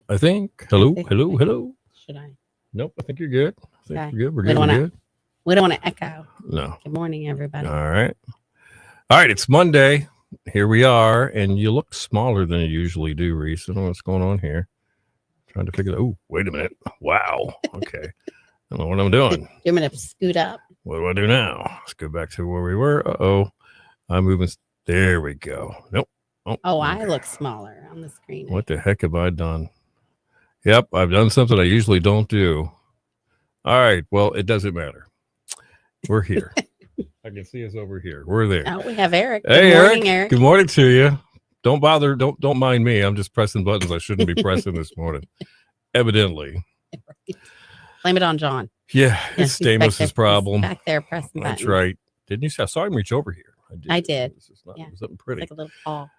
I think. Hello. Should I? Nope. I think you're good. I think Okay. we're good. We're We good. don't We're wanna. good. We don't want to echo. No. Good morning, everybody. All right. All right. It's Monday. Here we are, and you look smaller than you usually do, Reese. I don't know what's going on here. Trying to figure out. Oh, wait a minute. Wow. Okay. I don't know what I'm doing. You want me to scoot up? What do I do now? Let's go back to where we were. I'm moving. There we go. Nope. Oh, I look smaller on the screen. What the heck have I done? Yep, I've done something I usually don't do. All right. Well, it doesn't matter. We're here. I can see us over here. We're there. Oh, we have Eric. Hey, Good morning, Eric. Good morning to you. Don't bother. Don't mind me. I'm just pressing buttons I shouldn't be pressing this morning. Evidently. Blame it on John. Yeah, it's Stamos's problem. He's back there pressing buttons. That's right. Didn't you say? I saw him reach over here. I did. It's something pretty. It's like a little paw.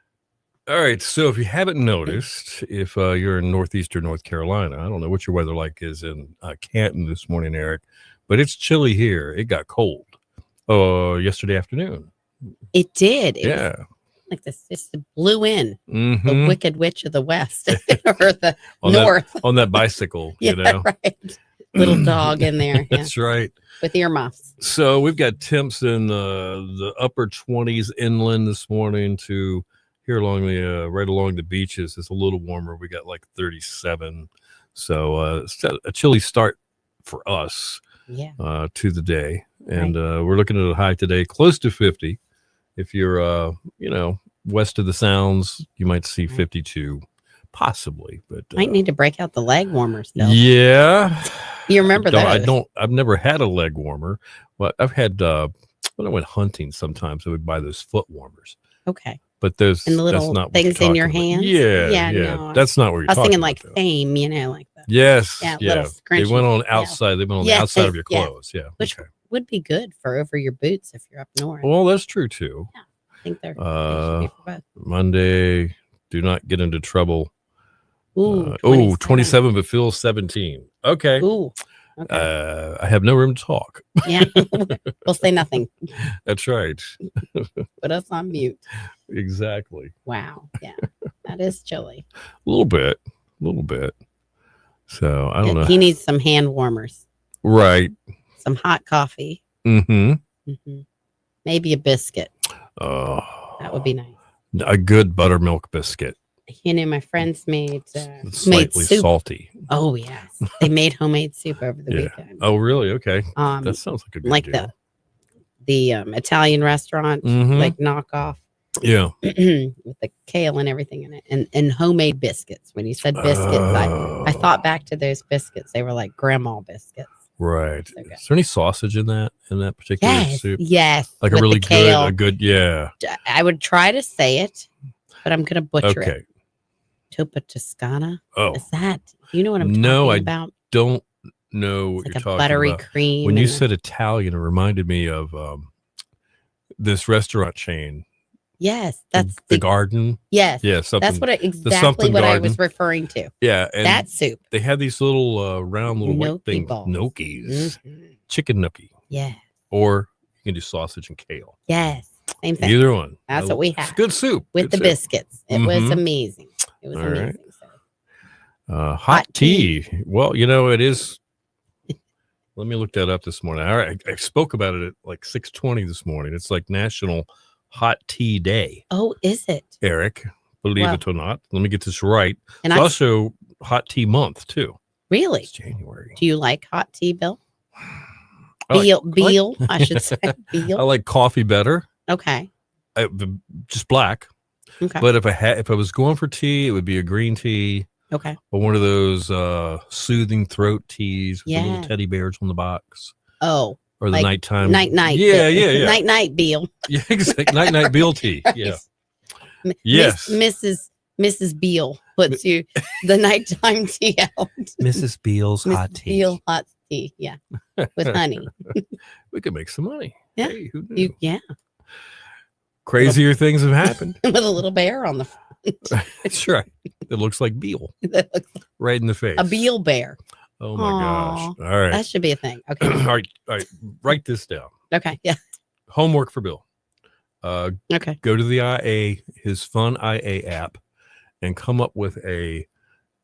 All right. So if you haven't noticed, if you're in northeastern North Carolina, I don't know what your weather like is in Canton this morning, Eric, but it's chilly here. It got cold yesterday afternoon. It did. Yeah. Like this, just blew in Mm-hmm. the Wicked Witch of the West or the North. On that bicycle, Yeah, you know. right. Little dog in there. Yeah. That's right. With earmuffs. So we've got temps in the upper 20s inland this morning to here along the right along the beaches. It's a little warmer. We got like 37. So it's a chilly start for us to the day. And we're looking at a high today close to 50. If you're west of the Sounds, you might see 52 possibly, but might need to break out the leg warmers though. Yeah. You remember that? I've never had a leg warmer, but I've had when I went hunting sometimes I would buy those foot warmers. Okay. But those and the little that's not things in your about. hands. Yeah. No, that's not what you're I was thinking like about, Fame, like that. Yes. Yeah. They went on outside. Yeah. They went on the outside of your clothes. Yeah. Which would be good for over your boots if you're up north. Well, that's true too. Yeah. I think they're for both. Monday, do not get into trouble. Ooh, 27, but feels 17. Okay. Ooh. Okay. I have no room to talk. Yeah. We'll say nothing. That's right. Put us on mute. Exactly. Wow. Yeah. That is chilly. A little bit. So I don't know. He needs some hand warmers. Right. Some hot coffee. Mm-hmm. Maybe a biscuit. Oh. That would be nice. A good buttermilk biscuit. My friends made slightly soup. Salty. Oh yes, they made homemade soup over the weekend. Oh really? Okay. That sounds like a good deal. the Italian restaurant like knockoff. Yeah. With the kale and everything in it, and homemade biscuits. When you said biscuits, I thought back to those biscuits. They were like grandma biscuits. Right. So is there any sausage in that particular soup? Yes. Like a really good. Yeah. I would try to say it, but I'm gonna butcher it. Okay. Topa Toscana. Oh, is that? You know what I'm talking about? Don't know what it's you're talking buttery about. Cream. When you said Italian, it reminded me of this restaurant chain. Yes, that's the Garden. Yes, something. That's exactly what I was referring to. Yeah, and that soup. They had these little round little white things, balls. gnocchis, chicken gnocchi. Yeah. Or you can do sausage and kale. Yes, same thing. Either one. That's what we had. It's good soup with the biscuits. It was amazing. It was amazing. Right. Hot tea. Well, it is. Let me look that up this morning. All right, I spoke about it at like 6:20 this morning. It's like National Hot Tea Day. Oh, is it? Eric, believe it or not. Let me get this right. And it's also Hot Tea Month too. Really? It's January. Do you like hot tea, Bill? Beal, I should say. Beal. I like coffee better. Okay. Just black. Okay. But if I was going for tea, it would be a green tea. Okay. Or one of those soothing throat teas with the little Yeah. teddy bears on the box. Oh. Or the nighttime. Night. Yeah. Night, Beal. Yeah, exactly. Night Beal tea. Right. Yeah. Yes. Mrs. Beal puts you the nighttime tea out. Mrs. Beal's hot tea. Beal hot tea. Yeah. With honey. We could make some money. Yeah. Hey, who knew? Yeah. Crazier things have happened. With a little bear on the front. That's right. It looks like Beal. That looks like right in the face. a Beal bear. Oh my gosh. All right. That should be a thing. Okay. All right. Write this down. Okay. Yeah. Homework for Bill. Okay. Go to the IA, his Fun IA app, and come up with a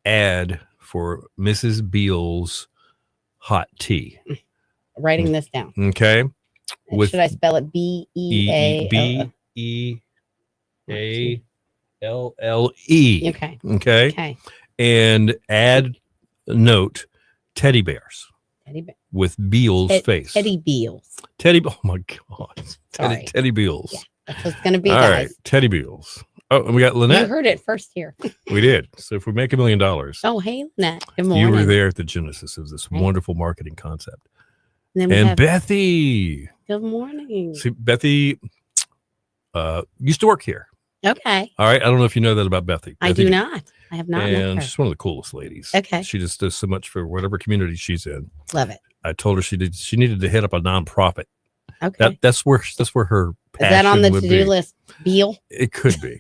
ad for Mrs. Beal's hot tea. Writing this down. Okay. Should I spell it B-E-A? B-E-A-L-L-E. Okay. Okay. Okay. And add note Teddy bears Teddy bear. with Beal's face. Teddy Beals. Oh my God. Sorry. Teddy Beals. Yeah, that's what it's going to be, All guys. right. Teddy Beals. Oh, and we got You Lynette. heard it first here. We did. So if we make $1 million, Oh, hey, Lynette. Good morning. you were there at the genesis of this Right. wonderful marketing concept. And, then we And have, Bethy. good morning. See, Bethy used to work here. Okay. All right. I don't know if you know that about Bethy. I Bethy- do not. I have not met And her. she's one of the coolest ladies. Okay. She just does so much for whatever community she's in. Love it. I told her she needed to hit up a nonprofit. Okay. That's where her Is passion that on the would to-do be. list, Beal? It could be.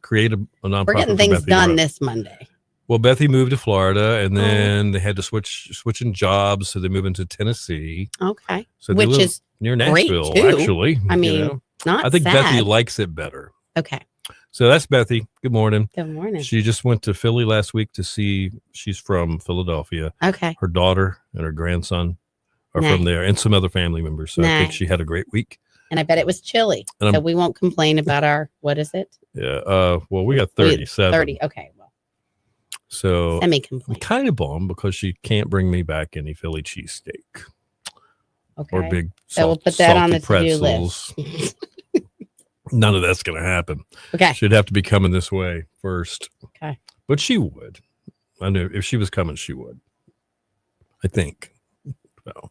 Create a nonprofit. We're getting for things Bethy to done run. this Monday. Well, Bethy moved to Florida, and Oh. then they had to switching jobs, so they moved into Tennessee. Okay. So they Which live is near great, Nashville, too. actually. I you mean, know. not I think sad. Bethy likes it better. Okay. So that's Bethy. Good morning. Good morning. She just went to Philly last week to see. She's from Philadelphia. Okay. Her daughter and her grandson are Nice. from there, and some other family members. So I think Nice. she had a great week. And I bet it was chilly. And So I'm- we won't complain about our, what is it? Yeah. Well, we got 37. 30. Okay. Well, So I'm semi-complain. kind of bummed because she can't bring me back any Philly cheesesteak Okay. or big So we'll salt, put that on the salty to-do pretzels. list. None of that's going to happen. Okay. She'd have to be coming this way first. Okay. But she would. I knew if she was coming, she would. I think. So.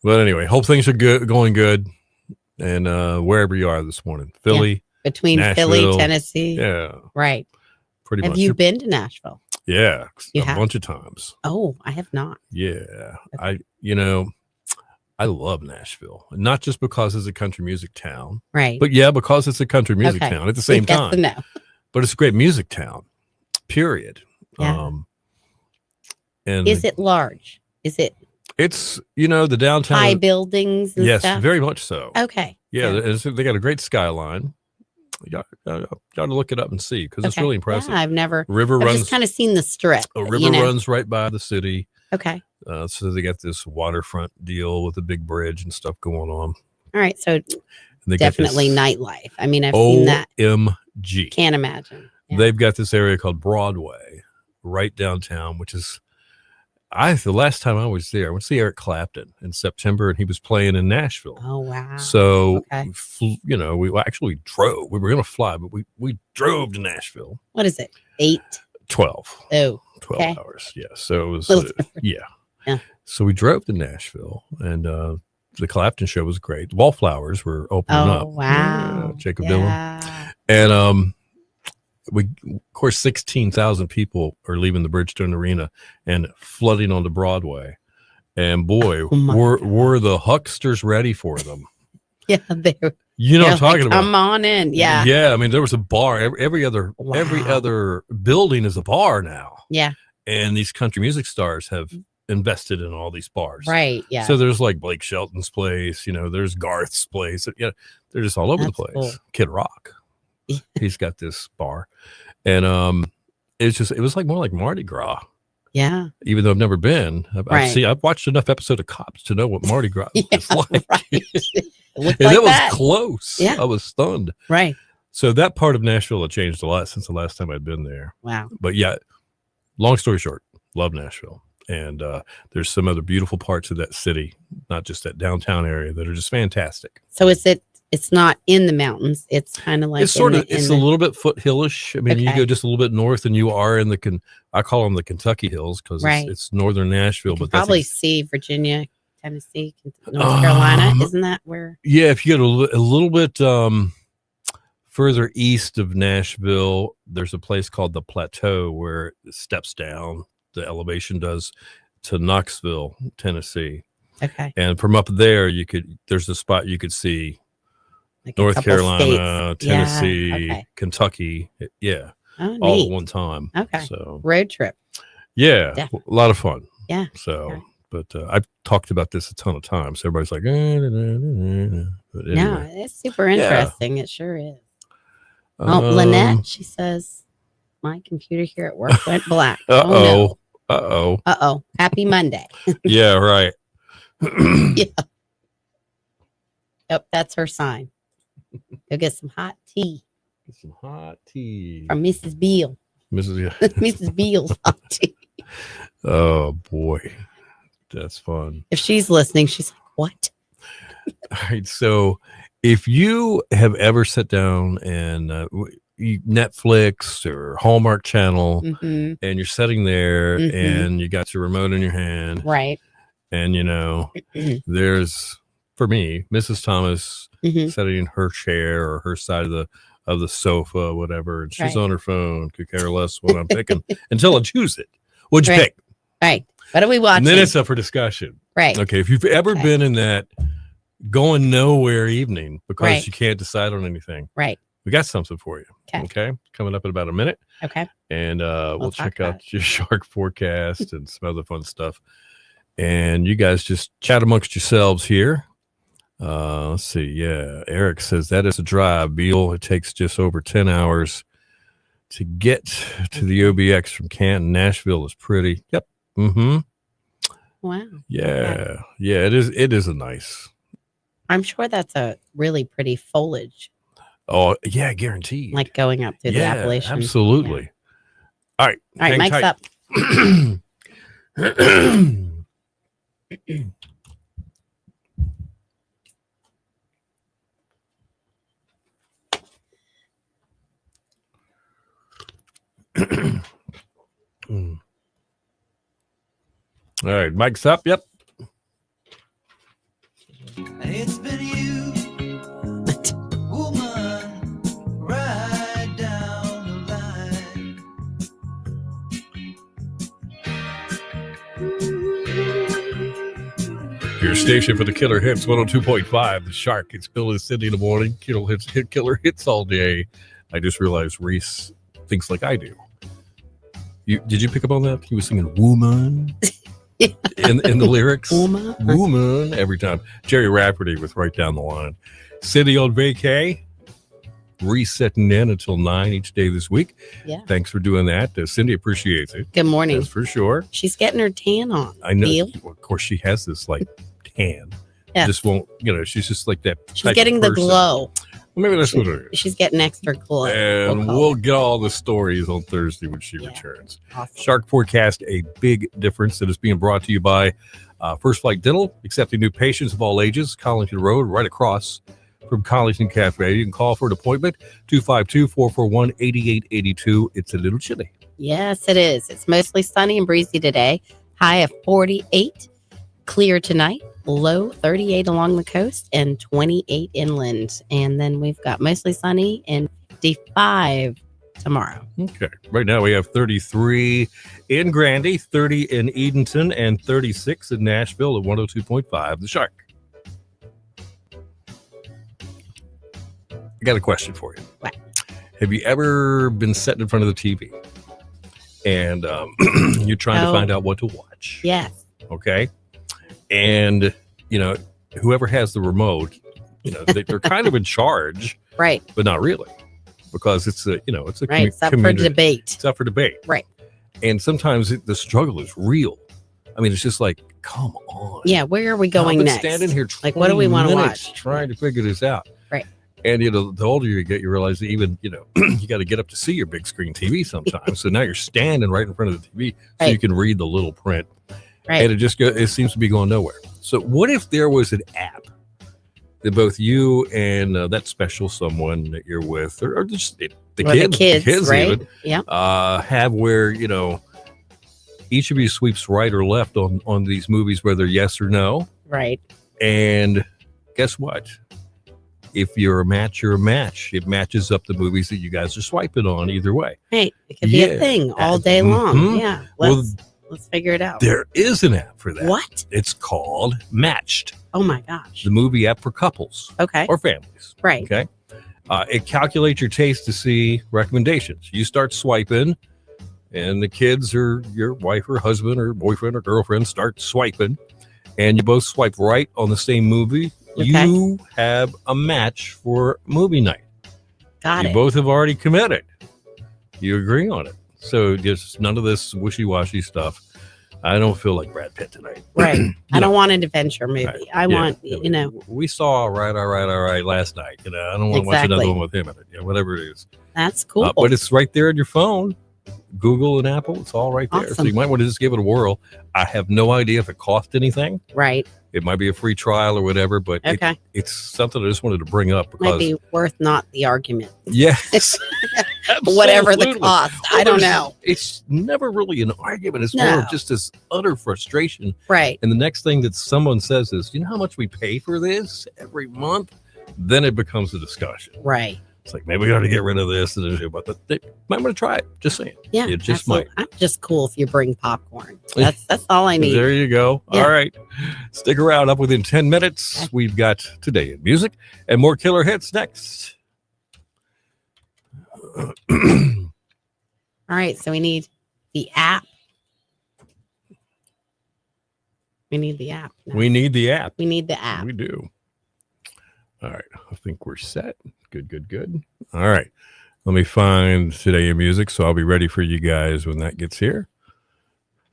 But anyway, hope things are going good. And wherever you are this morning, Philly, Between Nashville. Philly, Tennessee. yeah, Right. pretty Have much. you been to Nashville? Yeah, You a have? bunch of times. Oh, I have not. Yeah, I love Nashville, not just because it's a country music town, Right. but yeah, because it's a country music Okay. town at the same Yes time. and no. But it's a great music town. Period. Yeah. And Is it large? Is it it's the downtown. high buildings and yes, stuff? very much so. Okay. Yeah, they got a great skyline. You got to look it up and see because it's Okay. really impressive. Yeah, I've River I've runs. just kind of seen the strip. A river runs right by the city. Okay. So they got this waterfront deal with a big bridge and stuff going on. All right. So And they got this definitely nightlife. I mean, I've seen that. OMG. Can't imagine. Yeah. They've got this area called Broadway right downtown, which is the last time I was there, I went to see Eric Clapton in September, and he was playing in Nashville. Oh, wow. So, Okay. we actually drove. We were going to fly, but we drove to Nashville. What is it? 8? 12 Oh, 12 Okay. hours. Yeah. So it was, Little different. yeah. Yeah. So we drove to Nashville, and the Clapton show was great. Wallflowers were opening oh up. wow. Yeah, Jacob Dylan. Yeah. And we, of course, 16,000 people are leaving the Bridgestone Arena and flooding onto Broadway. And boy, Oh my were the hucksters ready for them. Yeah. They were, You know what I'm like, talking about? Come on in. Yeah. Yeah. I mean, there was a bar. Every other Wow. building is a bar now. Yeah. And these country music stars have invested in all these bars. Right. Yeah. So there's like Blake Shelton's place, there's Garth's place. They're just all over the That's place. cool. Kid Rock. Yeah. He's got this bar. And it was like more like Mardi Gras, yeah. even though I've never been. Right. I've watched enough episodes of Cops to know what Mardi Gras Yeah, is like. right. It looked And like it was that. close. Yeah. I was stunned. Right. So that part of Nashville had changed a lot since the last time I'd been there. Wow. But yeah, long story short, love Nashville. And there's some other beautiful parts of that city, not just that downtown area, that are just fantastic. So it's not in the mountains. It's kind of like It's sort of, it's a little bit foothillish. I mean, you Okay. go just a little bit north and you are in I call them the Kentucky Hills because Right. it's northern Nashville. But that's probably see Virginia, Tennessee, North Carolina. Isn't that where? yeah, if you get a little bit further east of Nashville, there's a place called the Plateau where it steps down, the elevation does, to Knoxville, Tennessee. Okay. And from up there, there's a spot you could see Like a North couple Carolina, states. Yeah, Tennessee, okay. Kentucky. Yeah, Oh, all neat. at one time. Okay. So, Road trip. yeah, Definitely. a lot of fun. Yeah. So, Okay. but I've talked about this a ton of times. Everybody's like, but anyway. No, it's super Yeah. interesting. It sure is. Oh, Lynette, she says, my computer here at work went black. Uh-oh. no. Uh-oh. Uh-oh. Happy Monday. Yeah, right. Yep, that's her sign. Go get some hot tea Some hot tea. from Mrs. Beal. Mrs. Beal's hot tea. Oh, boy. That's fun. If she's listening, she's like, what? All right. So if you have ever sat down and Netflix or Hallmark Channel Mm-hmm. and you're sitting there Mhm. and you got your remote in your hand Right. and, there's, for me, Mrs. Thomas Mm-hmm. sitting in her chair or her side of the sofa, whatever, and she's Right. on her phone, could care less what I'm picking until I choose it. What'd you Right. pick? Right. What are we watching? And then it's up for discussion. right. Okay, if you've ever Okay. been in that going nowhere evening because Right. you can't decide on anything, Right. we got something for you. Okay. Okay, coming up in about a minute, Okay. and we'll talk check about out your shark forecast and some other fun stuff. And you guys just chat amongst yourselves here. Let's see. Yeah, Eric says that is a drive, Beal. It takes just over 10 hours to get to the OBX from Canton. Nashville is pretty. Yep. Mm-hmm. Wow. Yeah. Yeah, it is. It is a nice. I'm sure that's a really pretty foliage, Oh, yeah, guaranteed. like going up through the Appalachian. Absolutely. All right. All right, hang Mike's tight. up. Mm. All right, mic's up. Yep. It's been you, woman, right down the line. Your station for the Killer Hits 102.5. The Shark. It's Bill and Cindy in the morning. Killer hits all day. I just realized Reese thinks like I do. Did you pick up on that? He was singing "Woman" in the lyrics. Uma? Woman every time. Jerry Rafferty was right down the line. Cindy on vacay. Reese sitting in until 9 each day this week. Yeah. Thanks for doing that. Cindy appreciates it. Good morning. That's for sure. She's getting her tan on. I know. Beal. Well, of course, she has this like tan. Yeah. Just won't. She's just like that. She's type of getting the person. glow. Well, maybe that's what it is. She's getting extra glow. And call we'll it. get all the stories on Thursday when she Yeah. returns. Awesome. Shark Forecast, a big difference that is being brought to you by First Flight Dental, accepting new patients of all ages, Collington Road, right across from Collington Cafe. You can call for an appointment, 252-441-8882. It's a little chilly. Yes, it is. It's mostly sunny and breezy today. High of 48. Clear tonight. Low 38 along the coast and 28 inland. And then we've got mostly sunny and 55 tomorrow. Okay. Right now we have 33 in Grandy, 30 in Edenton, and 36 in Nashville at 102.5. The Shark. I got a question for you. What? Have you ever been sitting in front of the TV and you're trying to Oh. find out what to watch? Yes. Okay. And, whoever has the remote, they're kind of in charge, Right. but not really, because it's a Right. It's up for community. debate. It's up for debate. Right. And sometimes the struggle is real. I mean, it's just like, come on. Yeah. Where are we I've going been next? standing here Like, what do we 20 wanna minutes watch? trying to figure this out. Right. And, the older you get, you realize that even, you got to get up to see your big screen TV sometimes. So now you're standing right in front of the TV so you Right. can read the little print. Right. And it seems to be going nowhere. So what if there was an app that both you and that special someone that you're with, or just the Or kids, right? even, Yeah. have where, each of you sweeps right or left on these movies, whether yes or no. Right. And guess what? If you're a match, you're a match. It matches up the movies that you guys are swiping on either way. Hey, it could be Yeah. a thing all day long. Mhm. Yeah. Well, Let's figure it out. there is an app for that. What? It's called Matched, Oh my gosh. the movie app for couples Okay. or families. Right. Okay. It calculates your taste to see recommendations. You start swiping, and the kids or your wife or husband or boyfriend or girlfriend start swiping, and you both swipe right on the same movie. Okay. You have a match for movie night. Got You it. both have already committed. You agree on it. So just none of this wishy-washy stuff. I don't feel like Brad Pitt tonight. Right. I No. don't want an adventure movie. Right. I Yeah. want, you know, We saw all right last night. You know, I don't want to watch Exactly. another one with him in it. Yeah, whatever it is. that's cool. But it's right there on your phone. Google and Apple, it's all right there. So Awesome. you might want to just give it a whirl. I have no idea if it cost anything. right. It might be a free trial or whatever, but Okay. it's something I just wanted to bring up Might because be worth not the argument. yes, Whatever the absolutely. cost. Well, I don't there's- know. It's never really an argument. It's more No. of just this utter frustration. Right. And the next thing that someone says is, you know how much we pay for this every month? Then it becomes a discussion. Right. It's like, maybe we got to get rid of this. But they might want to try it. Just saying. Yeah. You just absolutely. might. I'm just cool if you bring popcorn. That's all I need. There you go. Yeah. All right. Stick around. Up within 10 minutes, we've got Today in Music and more killer hits next. All right. So we need the app. We need the app. now. We need the app. We need the app. We do. All right. I think we're set. Good. All right. Let me find Today in Music so I'll be ready for you guys when that gets here.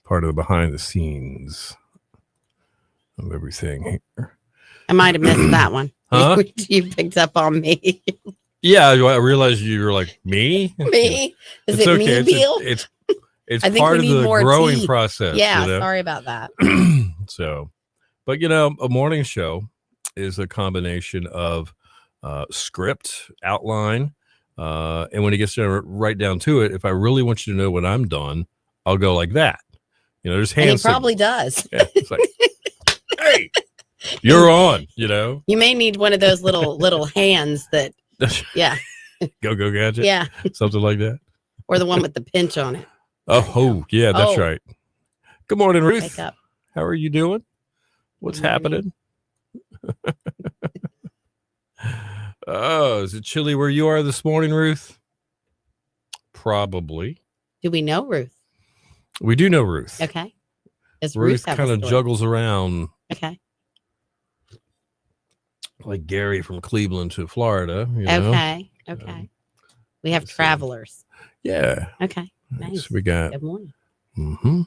Part of the behind the scenes of everything here. I might have missed that one. Huh? You picked up on me. Yeah, I realized you were like, me? Me? Is It's it okay. me, Beal? It's I think part we of need the more growing tea. process. Yeah. you know? Sorry about that. So, but a morning show is a combination of script, outline, and when it gets right down to it, if I really want you to know when I'm done, I'll go like that. There's And hands. he probably does. Yeah, it's like, hey, you're on. You may need one of those little hands that, yeah, go gadget. yeah, Something like that. or the one with the pinch on it. Oh, yeah, that's Oh. right. Good morning, Ruth. Wake up. How are you doing? What's Good morning. happening? Oh, is it chilly where you are this morning, Ruth? Probably. Do we know Ruth? We do know Ruth. Okay. Does Ruth have a kind of story? juggles around Okay. like Gary from Cleveland to Florida. You know? Okay. Okay. We have let's see. travelers. Yeah. Okay. Nice. So we got. Good morning. Mm-hmm.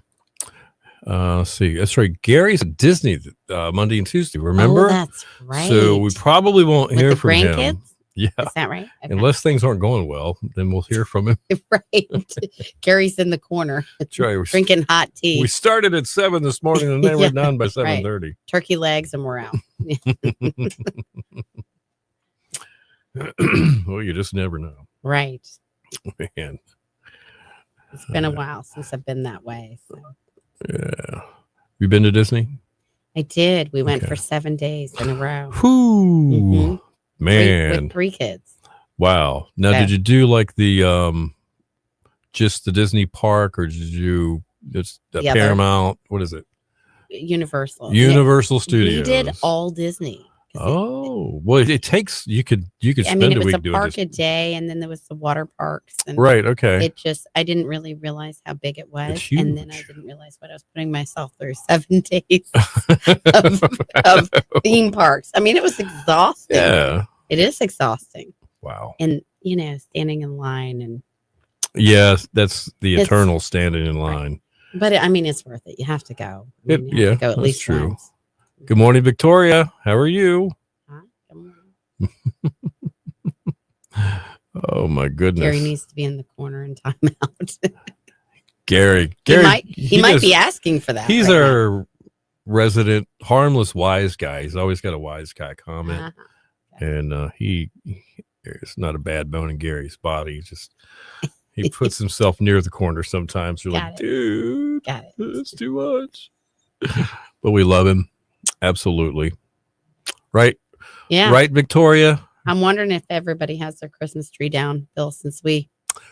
Let's see. That's right. Gary's at Disney Monday and Tuesday. Remember? Oh, that's right. So we probably won't With hear the from him. grandkids? Yeah. Is that right? Okay. Unless things aren't going well, then we'll hear from him. right. Gary's in the corner That's right. drinking hot tea, We started at 7 this morning and then Yeah, we're done by right. 7:30. turkey legs, and we're out. Well, you just never know, Right. man. It's been a while since I've been that way. So. Yeah. You been to Disney? I did. We went Okay. for 7 days in a row. Whoo, Mhm. man! With 3 kids. Wow. Now, Yeah. did you do like the just the Disney park, or did you just the The other. Paramount? What is it? Universal. Universal Yeah, Studios. we did all Disney. 'Cause Oh, well, it takes you could I spend mean, a it was week a doing park this. a day, and then there was the water parks. And Right. Okay. It just, I didn't really realize how big it was. It's And then I huge. didn't realize what I was putting myself through 7 days of theme parks. I mean, it was exhausting. Yeah. It is exhausting. Wow. And, standing in line. Yes, that's the It's- eternal standing in line. But I mean, it's worth it. You have to go. I mean, It- you have yeah, to go at that's least true. once. Good morning, Victoria. How are you? Huh? Come on. Oh my goodness, Gary needs to be in the corner in timeout. Gary. he might does- be asking for that. He's right now. our resident harmless wise guy. He's always got a wise guy comment, Uh-huh. and there's not a bad bone in Gary's body. He puts himself near the corner sometimes. You're Got like, it. dude, Got it. it's too much. But we love him. Absolutely. Right. Yeah. Right, Victoria. I'm wondering if everybody has their Christmas tree down, Bill, since we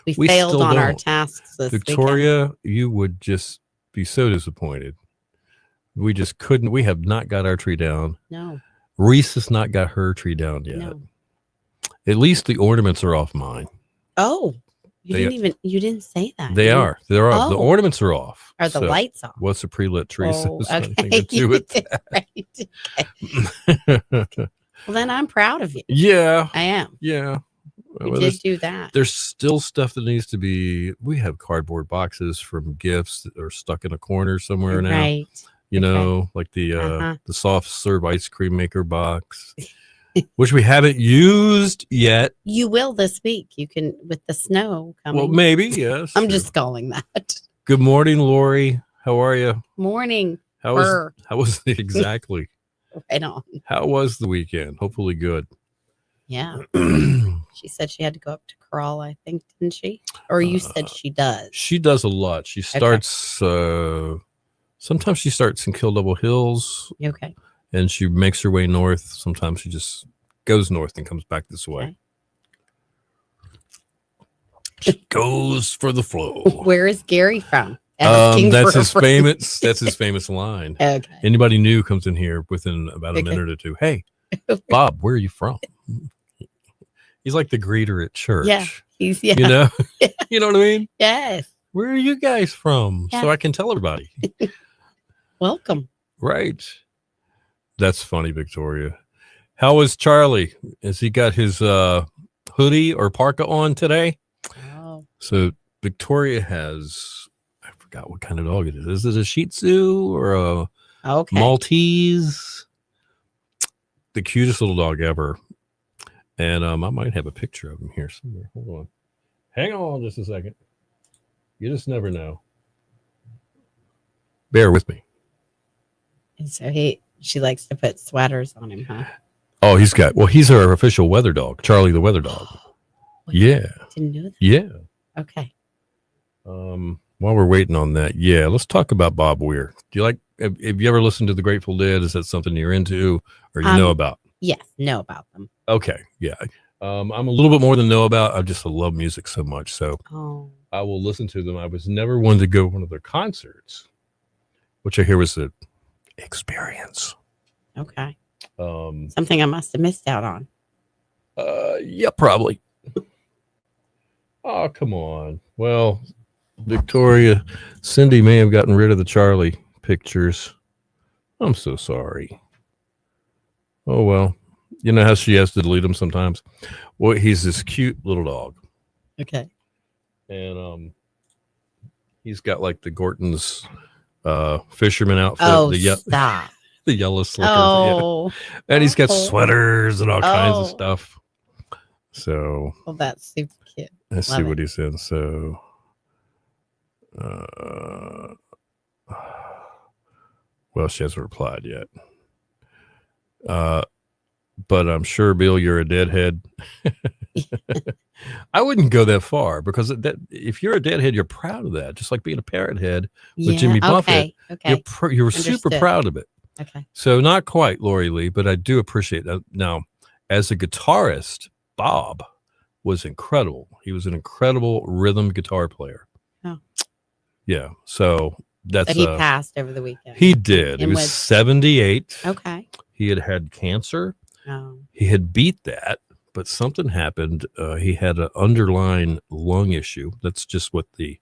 We failed still on our don't. tasks this weekend. Victoria, you would just be so disappointed. We just couldn't. We have not got our tree down. No, Reese has not got her tree down yet. no. At least the ornaments are off mine. Oh, They- you didn't say that. They You- are. They're off. The Oh. ornaments are off. Are the So lights off? what's a pre-lit tree? Oh, says okay. nothing to do with right. that. Well, then I'm proud of you. Yeah. I am. Yeah. We Well, did do that. there's still stuff that needs to be. We have cardboard boxes from gifts that are stuck in a corner somewhere now. Right. You Okay. know, like Uh-huh. the soft serve ice cream maker box, which we haven't used yet. You will this week. You can with the snow coming. Well, maybe yes. I'm true. just calling that. Good morning, Lori. How are you? Morning. How was Her. how was exactly? Right on. How was the weekend? Hopefully good. Yeah. She said she had to go up to crawl, I think, didn't she? Or you said she does. She does a lot. She starts sometimes she starts in Kill Double Hills Okay. and she makes her way north. Sometimes she just goes north and comes back this way. Okay. She goes for the flow. Where is Gary from? Asking That's for a his friend. famous line. Okay. Anybody new comes in here within about a Okay. minute or two. Hey, Bob, where are you from? He's like the greeter at church. Yeah. He's yeah. You know? You know what I mean? Yes. Where are you guys from? Yeah. So I can tell everybody. Welcome. Right. That's funny, Victoria. How was Charlie? Has he got his hoodie or parka on today? Oh. So Victoria has, I forgot what kind of dog it is. Is it a Shih Tzu or a Okay. Maltese? The cutest little dog ever. And I might have a picture of him here somewhere. Hold on. Hang on just a second. You just never know. Bear with me. And so she likes to put sweaters on him, huh? Oh, he's our official weather dog, Charlie the weather dog. Yeah. Didn't know that. Yeah. Okay. While we're waiting on that, yeah, let's talk about Bob Weir. Do you like, have you ever listened to the Grateful Dead? Is that something you're into or you know about? Yes. Know about them. Okay. Yeah. I'm a little bit more than know about. I just love music so much. So Oh. I will listen to them. I was never one to go to one of their concerts, which I hear was an experience. Okay. Something I must have missed out on. Yeah, probably. Oh, come on. Well, Victoria, Cindy may have gotten rid of the Charlie pictures. I'm so sorry. Oh, well. You know how she has to delete them sometimes? Well, he's this cute little dog. Okay. And he's got like the Gorton's fisherman outfit. Oh, the stop. the yellow slickers. Yeah. Oh. And he's got Oh. sweaters and all kinds of Oh. stuff. So Well, that's super cute. let's see Love what it. he said. So, well, she hasn't replied yet. But I'm sure, Bill, you're a deadhead. I wouldn't go that far because if you're a deadhead, you're proud of that. Just like being a parrot head with Jimmy Buffett. Okay. You're super Understood. proud of it. Okay. So not quite Lori Lee, but I do appreciate that. Now, as a guitarist, Bob was incredible. He was an incredible rhythm guitar player. Oh. Yeah. So that's But he passed over the weekend. he did. He And was was- 78. Okay. He had cancer. Oh. He had beat that, but something happened. He had an underlying lung issue. That's just what the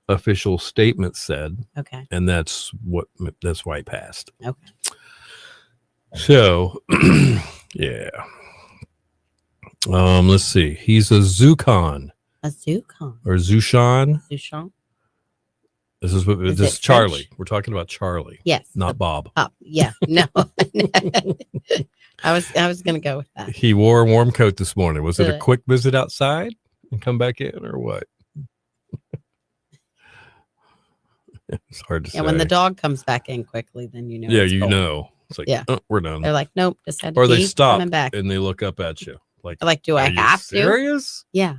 official statement said, Okay. and that's why he passed. Okay. So, yeah. Let's see. He's a Zukon A Zukon. or Zushan. Zuchon? This is what Is this it Charlie. French? We're talking about Charlie, Yes. not Bob. Yeah. No. I was gonna go with that. He wore a warm coat this morning. Was it a Good. quick visit outside and come back in, or what? It's hard to say. Yeah, when the dog comes back in quickly, then you know. Yeah, it's you cold. know. It's like, Yeah. oh, we're done. They're like, nope, just had to Or they pee, stop coming back. and they look up at you. Like, They're like, do I are you have to? serious? Yeah.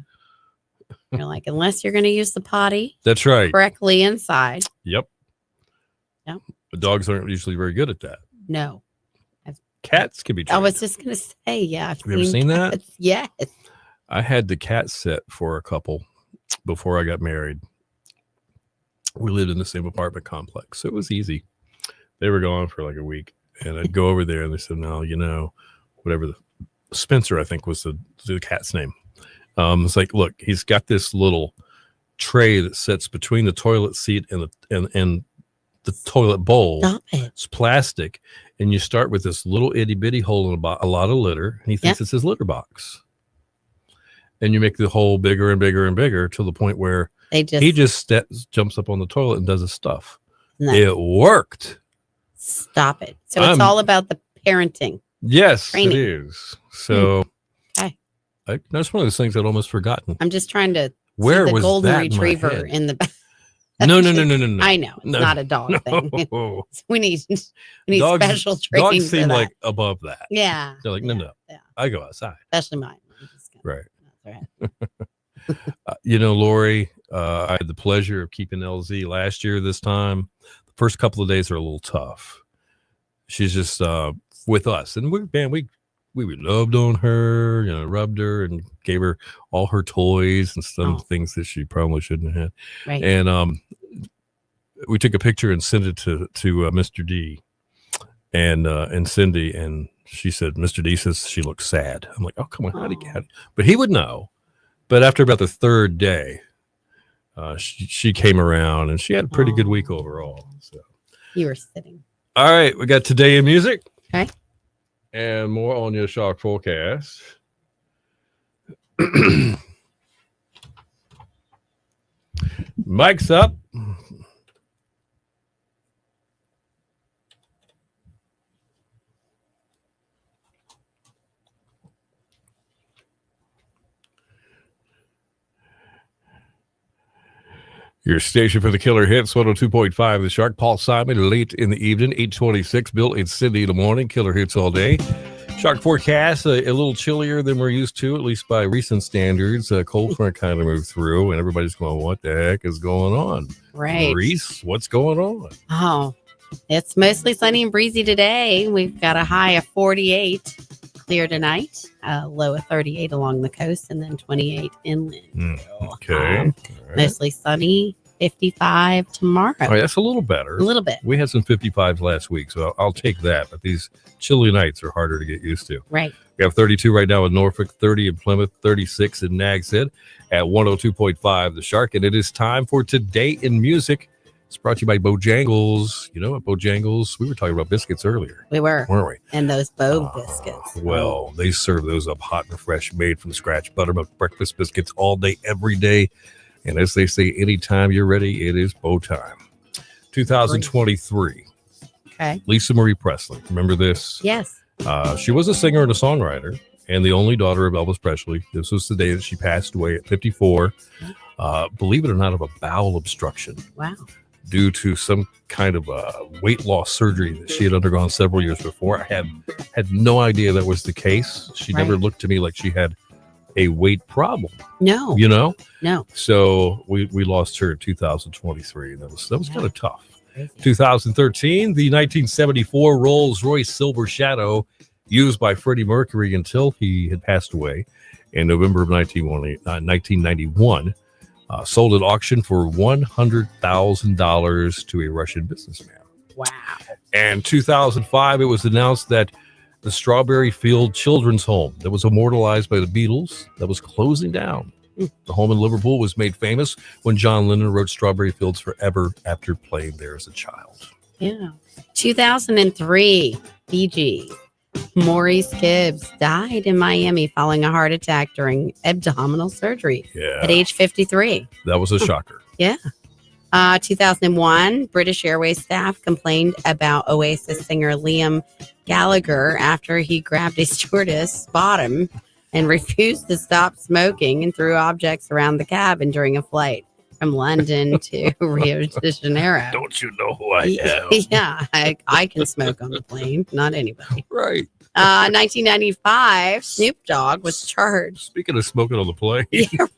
You're like, unless you're gonna use the potty That's right. correctly inside. Yep. Yep. The dogs aren't usually very good at that. No. Cats can be I trained. was just gonna say, yeah. I've Have you ever seen that? cats. Yes. I had the cat sit for a couple before I got married. We lived in the same apartment complex, so it was easy. They were gone for like a week, and I'd go over there, and they said, "No, whatever the Spencer, I think was the cat's name." It's like, look, he's got this little tray that sits between the toilet seat and the toilet bowl. Stop it. It's plastic, and you start with this little itty bitty hole in a lot of litter, and he thinks it's his litter box. and you make the hole bigger and bigger and bigger to the point where They just, he just jumps up on the toilet and does his stuff. no, It worked. stop it. So it's I'm- all about the parenting. Yes, Training. it is. So Okay. that's one of those things I'd almost forgotten. I'm just trying to Where see the was golden that in my retriever head? in the back. No. I know it's No. not a dog thing. No. we need Dogs- special training Dogs for seem that. like above that. Yeah. They're like, no. Yeah. I go outside. Especially mine. I'm just gonna- Right. That's all right. Lori, I had the pleasure of keeping LZ last year this time. The first couple of days are a little tough. She's just with us. And we loved on her, rubbed her and gave her all her toys and some Oh. things that she probably shouldn't have had. Right. And we took a picture and sent it to Mr. D and Cindy, and she said, Mr. D says she looks sad. I'm like, oh, come on, how do you get it? But he would know. But after about the third day, she came around, and she had a pretty good week overall. So, You were sitting. all right, we got Today in Music. Okay. And more on your shock forecast. Mike's up. Your station for the killer hits, 102.5 The Shark. Paul Simon, late in the evening, 8:26. Bill and Cindy in the morning. Killer hits all day. Shark forecast, a little chillier than we're used to, at least by recent standards. Cold front kind of moved through, and everybody's going, what the heck is going on? Right. Reese, what's going on? Oh, it's mostly sunny and breezy today. We've got a high of 48, clear tonight, low of 38 along the coast, and then 28 inland. Okay. Um, All right. Mostly sunny, 55 tomorrow. All right, that's a little better. A little bit. We had some 55s last week, so I'll take that. But these chilly nights are harder to get used to. Right. We have 32 right now in Norfolk, 30 in Plymouth, 36 in Nags Head at 102.5 The Shark. And it is time for Today in Music. It's brought to you by Bojangles. You know what, Bojangles? We were talking about biscuits earlier, We were. weren't we? And those bow biscuits. Well, they serve those up hot and fresh, made from scratch, buttermilk breakfast biscuits all day, every day. And as they say, anytime you're ready, it is bow time. 2023. Okay. Lisa Marie Presley. Remember this? Yes. She was a singer and a songwriter and the only daughter of Elvis Presley. This was the day that she passed away at 54. Believe it or not, of a bowel obstruction Wow. due to some kind of weight loss surgery that she had undergone several years before. I had no idea that was the case. She never Right. looked to me like she had a weight problem, No. No. So We lost her in 2023. That was Yeah. kind of tough. crazy. 2013, the 1974 Rolls-Royce Silver Shadow, used by Freddie Mercury until he had passed away in November of 1991, sold at auction for $100,000 to a Russian businessman. Wow. And 2005, it was announced that the Strawberry Field Children's Home that was immortalized by the Beatles that was closing down. The home in Liverpool was made famous when John Lennon wrote Strawberry Fields Forever after playing there as a child. Yeah. 2003, Fiji. Maurice Gibbs died in Miami following a heart attack during abdominal surgery at Yeah, age 53. that was a shocker. 2001, British Airways staff complained about Oasis singer Liam Gallagher after he grabbed a stewardess' bottom and refused to stop smoking and threw objects around the cabin during a flight from London to Rio de Janeiro. Don't you know who I am? Yeah, I can smoke on the plane, not anybody. Right. 1995, Snoop Dogg was charged, Speaking of smoking on the plane,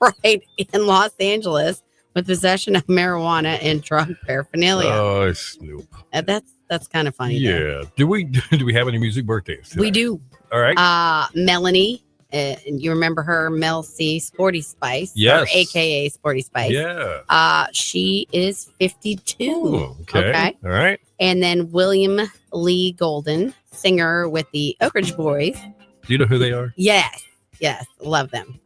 right, in Los Angeles with possession of marijuana and drug paraphernalia. oh, Snoop. That's kind of funny. though. Yeah. Do we have any music birthdays today? We do. All right. Melanie, you remember her, Mel C. Sporty Spice? Yes. Or AKA Sporty Spice. Yeah. She is 52. Ooh, okay. Okay. All right. And then William Lee Golden, singer with the Oak Ridge Boys. Do you know who they are? Yes. Love them.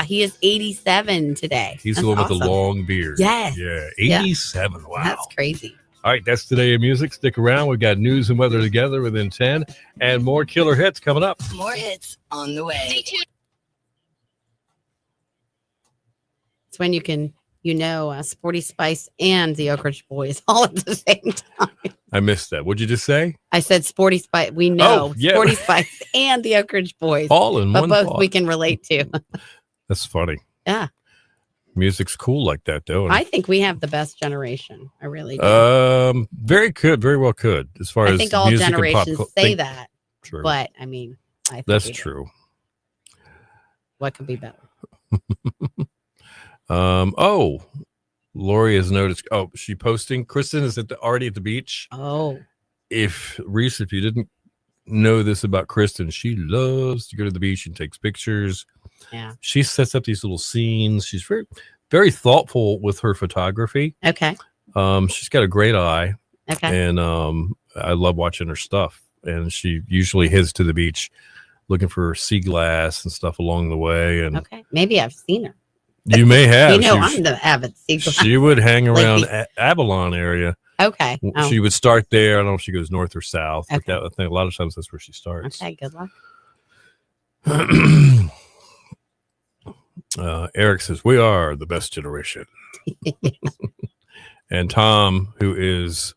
He is 87 today. He's That's the one with the awesome. long beard. Yes. Yeah. Yeah. 87. Wow. That's crazy. All right. That's Today in Music. Stick around. We've got news and weather together within 10 and more killer hits coming up. More hits on the way. It's when you can, Sporty Spice and the Oak Ridge Boys all at the same time. I missed that. What'd you just say? I said Sporty Spice. We know yeah. Sporty Spice and the Oak Ridge Boys, All in but one both thought. we can relate to. That's funny. Yeah. Music's cool like that, though. I think we have the best generation. I really do. Very well could. As far I as think all music and pop generations cul- say think- that, True. but I mean, I think That's we do. true. What could be better? Oh, Lori has noticed. Oh, she posting. Kristen is already at the beach. Oh, If Reese, if you didn't know this about Kristen, she loves to go to the beach and takes pictures. yeah. She sets up these little scenes. She's very thoughtful with her photography. Okay. She's got a great eye, Okay. and I love watching her stuff. And she usually heads to the beach looking for sea glass and stuff along the way. And Okay. Maybe I've seen her. you may have. I'm the avid seagull. She would hang around Lady. Avalon area. Okay. Oh, She would start there. I don't know if she goes north or south. But Okay. I think a lot of times that's where she starts. okay. Good luck. Eric says, we are the best generation. And Tom, who is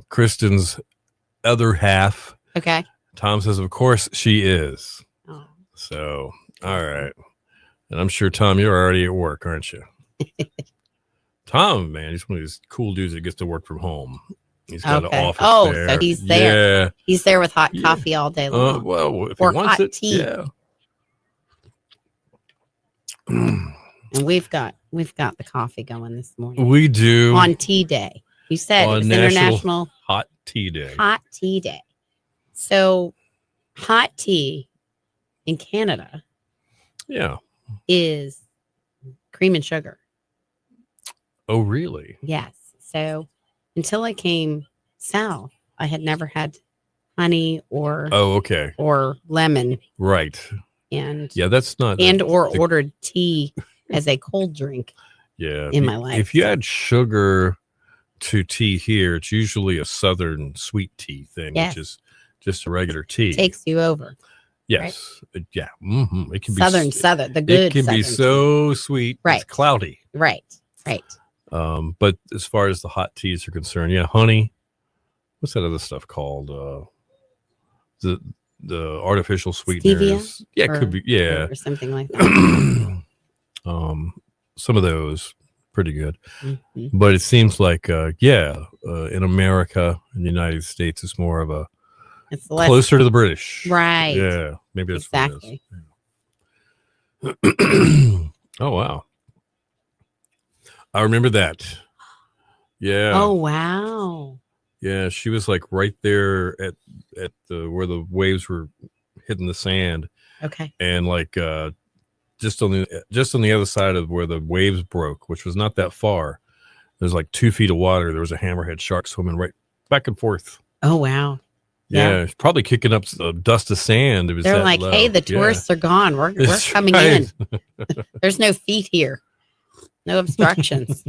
Kristen's other half, Okay. Tom says, of course she is. Oh, So, all right. And I'm sure, Tom, you're already at work, aren't you? Tom, man, he's one of these cool dudes that gets to work from home. He's got Okay. an office Oh, there. so he's there. Yeah. he's there with hot Yeah. coffee all day long. Well, if Or he wants hot it, tea. yeah. And we've got the coffee going this morning We do on tea day. You said On it's National International hot tea day. Hot Tea Day. So, hot tea in Canada Yeah. is cream and sugar. Oh, really? Yes. So, until I came south, I had never had honey or Oh, okay. lemon Right. and Yeah, that's not. or the- ordered tea as a cold drink. yeah, in if my you- life, If you so. add sugar to tea here, it's usually a southern sweet tea thing, Yes. which is just a regular tea. Takes you over. Yes. Yeah. It can be Southern, the good It can be southern so sweet. Right. It's cloudy. tea. Right. But as far as the hot teas are concerned, yeah, honey. What's that other stuff called? The artificial sweeteners. Yeah, it or- could be. Yeah. Or something like that. Some of those pretty good, Mhm. but it seems like in America, in the United States, it's more of a It's less closer to the British. right. Yeah, maybe that's Exactly. what it is. Oh wow, I remember that. Yeah. Oh wow. Yeah, she was like right there at the where the waves were hitting the sand, Okay. and like just on the other side of where the waves broke, which was not that far. There's like 2 feet of water. There was a hammerhead shark swimming right back and forth. Oh wow. Yeah, Yeah. it's probably kicking up dust of sand. It was They're that like, low. hey, the Yeah. tourists are gone. We're That's coming right. in. There's no feet here. No obstructions.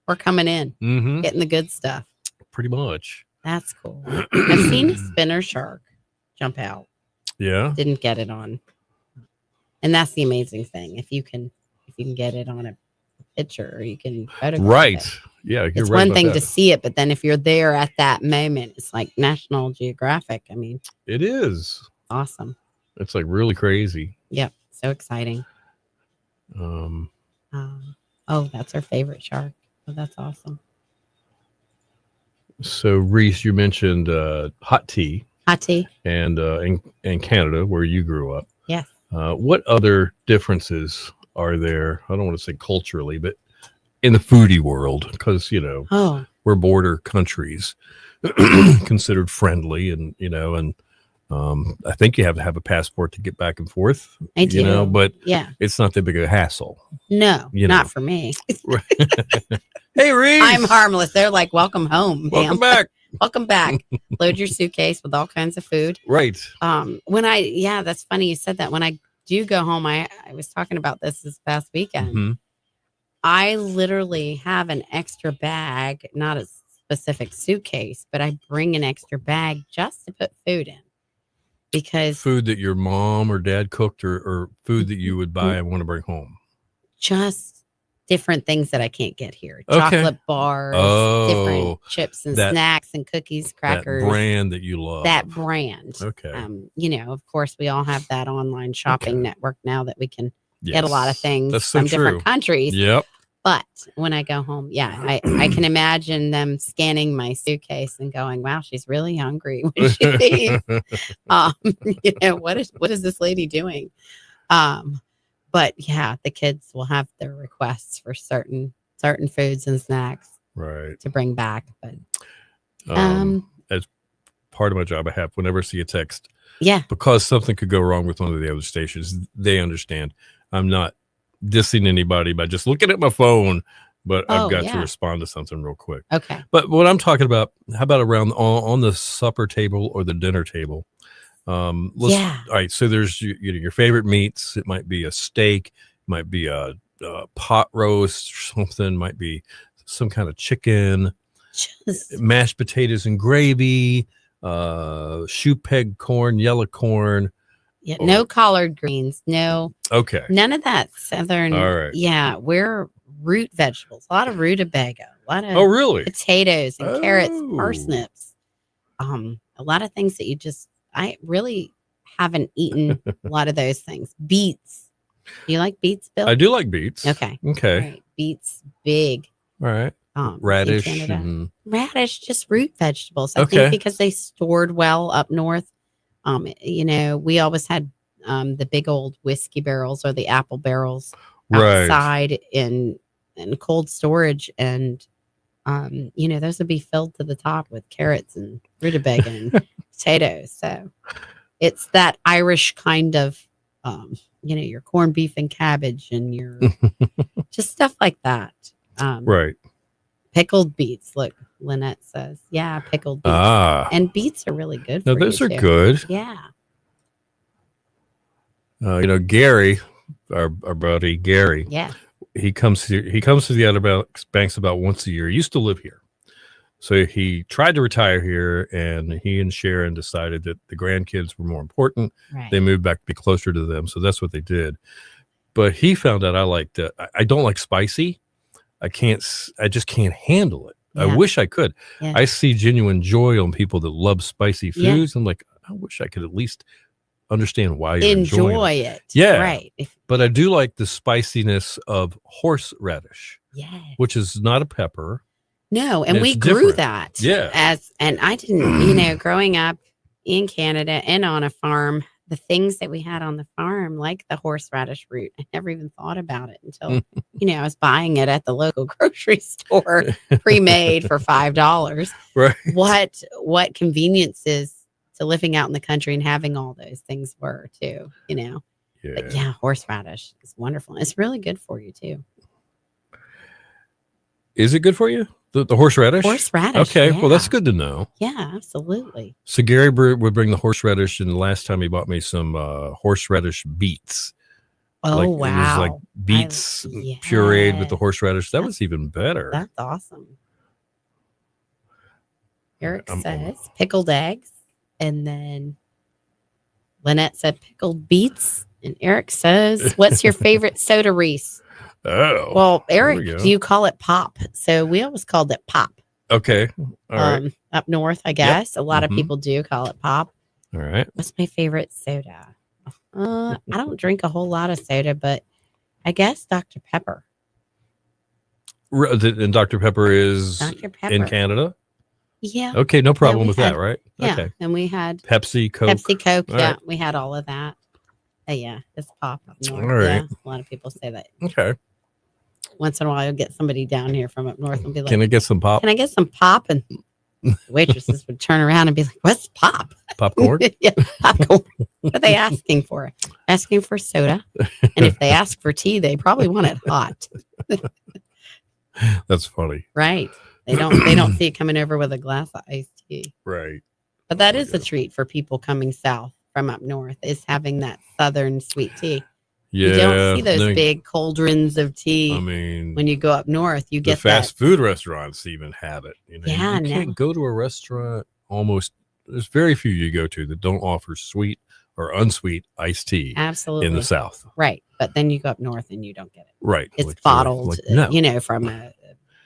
We're coming in, Mm-hmm. getting the good stuff. Pretty much. That's cool. I've seen a spinner shark jump out. Yeah. Didn't get it on. And that's the amazing thing. If you can get it on a picture or you can photograph Right. it. Yeah. You're It's right one about thing that. to see it, but then if you're there at that moment, it's like National Geographic. I mean, It is. awesome. It's like really crazy. Yep. So exciting. Oh, that's our favorite shark. Oh, that's awesome. So Reese, you mentioned hot tea Hot tea. and in Canada where you grew up. Yes. What other differences are there? I don't want to say culturally, but in the foodie world, because Oh, we're border countries, considered friendly, and I think you have to have a passport to get back and forth. I do. But yeah. it's not that big a hassle. No, You not know. for me. Hey, Reese, I'm harmless. They're like, welcome home, welcome ma'am. back. Welcome back. Load your suitcase with all kinds of food. Right. That's funny you said that. When I do go home, I was talking about this past weekend. Mhm. I literally have an extra bag, not a specific suitcase, but I bring an extra bag just to put food in because Food that your mom or dad cooked, or food that you would buy and want to bring home. just different things that I can't get here. Okay. Chocolate bars, Oh, different chips and that- snacks and cookies, crackers. That brand that you love. That brand. Okay. Of course, we all have that online shopping Okay. network now that we can get a lot of Yes. things That's so from true. different countries. Yep. But when I go home, I can imagine them scanning my suitcase and going, "Wow, she's really hungry when she leaves." What is this lady doing? But yeah, the kids will have their requests for certain foods and snacks Right. to bring back. But As part of my job, I have whenever I see a text, yeah, because something could go wrong with one of the other stations, they understand. I'm not dissing anybody by just looking at my phone, but I've got to yeah. respond to something real quick. okay, But what I'm talking about, how about around on the supper table or the dinner table? yeah, All right. So there's your favorite meats. It might be a steak, it might be a pot roast or something, might be some kind of chicken, just mashed potatoes and gravy, shoe peg corn, yellow corn. yeah, no collard greens, no. Okay. None of that southern. All right. Yeah, we're root vegetables. A lot of rutabaga. A lot of Oh, really? potatoes and carrots, Oh. parsnips. A lot of things that I really haven't eaten a lot of those things. Beets. Do you like beets, Bill? I do like beets. Okay. Okay. All right. Beets, big. All right. In Radish. Canada. and- Radish, just root vegetables. I Okay. think because they stored well up north. We always had the big old whiskey barrels or the apple barrels Right. outside in cold storage, and those would be filled to the top with carrots and rutabaga and potatoes. So it's that Irish kind of your corned beef and cabbage and your just stuff like that. Right. Pickled beets. Look, Lynette says, yeah, pickled beets. Ah. And beets are really good. No, for those you are too. good. Yeah. Gary, our buddy Gary, Yeah. he comes to the Outer Banks about once a year. He used to live here. So he tried to retire here, and he and Sharon decided that the grandkids were more important. Right. They moved back to be closer to them. So that's what they did. But he found out I don't like spicy. I just can't handle it. Yeah. I wish I could. Yeah. I see genuine joy on people that love spicy Yeah. foods. I'm like, I wish I could at least understand why you're enjoying Enjoy it. it. Yeah. Right. But I do like the spiciness of horseradish, Yeah. which is not a pepper. No, and It's we grew different. that. Yeah. And I didn't, growing up in Canada and on a farm, the things that we had on the farm, like the horseradish root, I never even thought about it until, I was buying it at the local grocery store, pre-made for $5. Right. What conveniences to living out in the country and having all those things were too, Yeah. But yeah, horseradish is wonderful. It's really good for you too. Is it good for you? The horseradish? Horseradish. Okay. Well, that's yeah. good to know. Yeah, absolutely. So Gary would bring the horseradish, and the last time he bought me some horseradish beets. Oh, It wow. was like beets pureed with the yeah. horseradish. That was even better. That's awesome. Eric I'm- says pickled eggs. And then Lynette said pickled beets. And Eric says, what's your favorite soda, Reese? Oh. Well, there we Eric, go. do you call it pop? So we always called it pop. Okay. All right. Up north, I guess. A lot Mhm. of people do call it pop. All right. What's my favorite soda? I don't drink a whole lot of soda, but I guess Dr. Pepper. And Dr. Pepper is Dr. Pepper. in Canada. Yeah. Okay. No problem we with had- that, right? Yeah. Okay. And we had Pepsi, Coke. Pepsi, Coke. All Yeah. right. We had all of that. Yeah. It's pop up north. All right. Yeah. A lot of people say that. Okay. Once in a while, you'll get somebody down here from up north and be like, Can I get some can I get some pop? And waitresses would turn around and be like, what's pop? popcorn? Yeah, popcorn. What are they asking for? Asking for soda. And if they ask for tea, they probably want it hot. That's funny. Right. They don't see it coming over with a glass of iced tea. Right. But that is a treat for people coming south from up north, is having that southern sweet tea. Yeah. You don't see those then- big cauldrons of tea I mean, when you go up north. You the get fast that. food restaurants even have it. Yeah, you can't go to a restaurant there's very few you go to that don't offer sweet or unsweet iced tea Absolutely. in the South. Right. but then you go up north and you don't get it. Right. It's Like, bottled, like, no. from a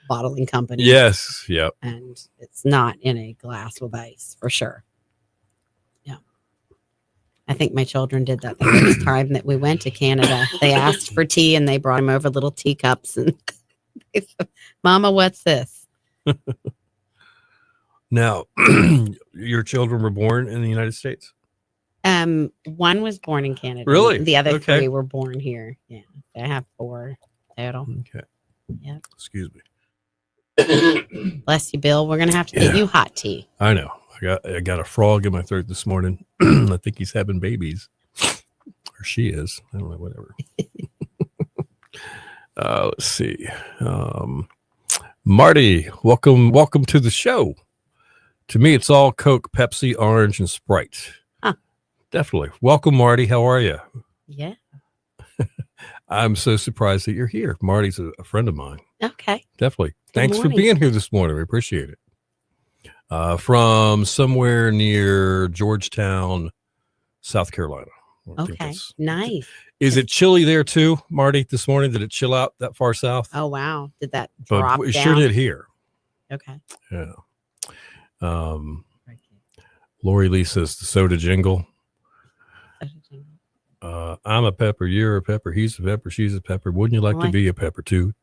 bottling company. Yes. Yep. And it's not in a glass with ice for sure. Yeah. I think my children did that the first time that we went to Canada. They asked for tea and they brought them over little teacups and they said, Mama, what's this? Now, your children were born in the United States? One was born in Canada. Really? The other Okay. 3 were born here. Yeah. I have 4 total. Okay. Yep. Excuse me. Bless you, Bill. We're gonna have to get you hot tea. I know. I got a frog in my throat this morning. I think he's having babies. Or she is. I don't know, whatever. Let's see. Marty, welcome to the show. To me, it's all Coke, Pepsi, Orange, and Sprite. Huh. Definitely. Welcome, Marty. How are you? Yeah. I'm so surprised that you're here. Marty's a friend of mine. Okay. Definitely. Thanks for morning. being here this morning. We appreciate it. From somewhere near Georgetown, South Carolina. I think Okay. that's- Nice. Is it chilly there too, Marty, this morning? Did it chill out that far south? Oh wow. Did that But drop it down? sure did here. Okay. Yeah. Lori Lee says the soda jingle. I'm a pepper, you're a pepper, he's a pepper, she's a pepper. Wouldn't you like to Boy. be a pepper too,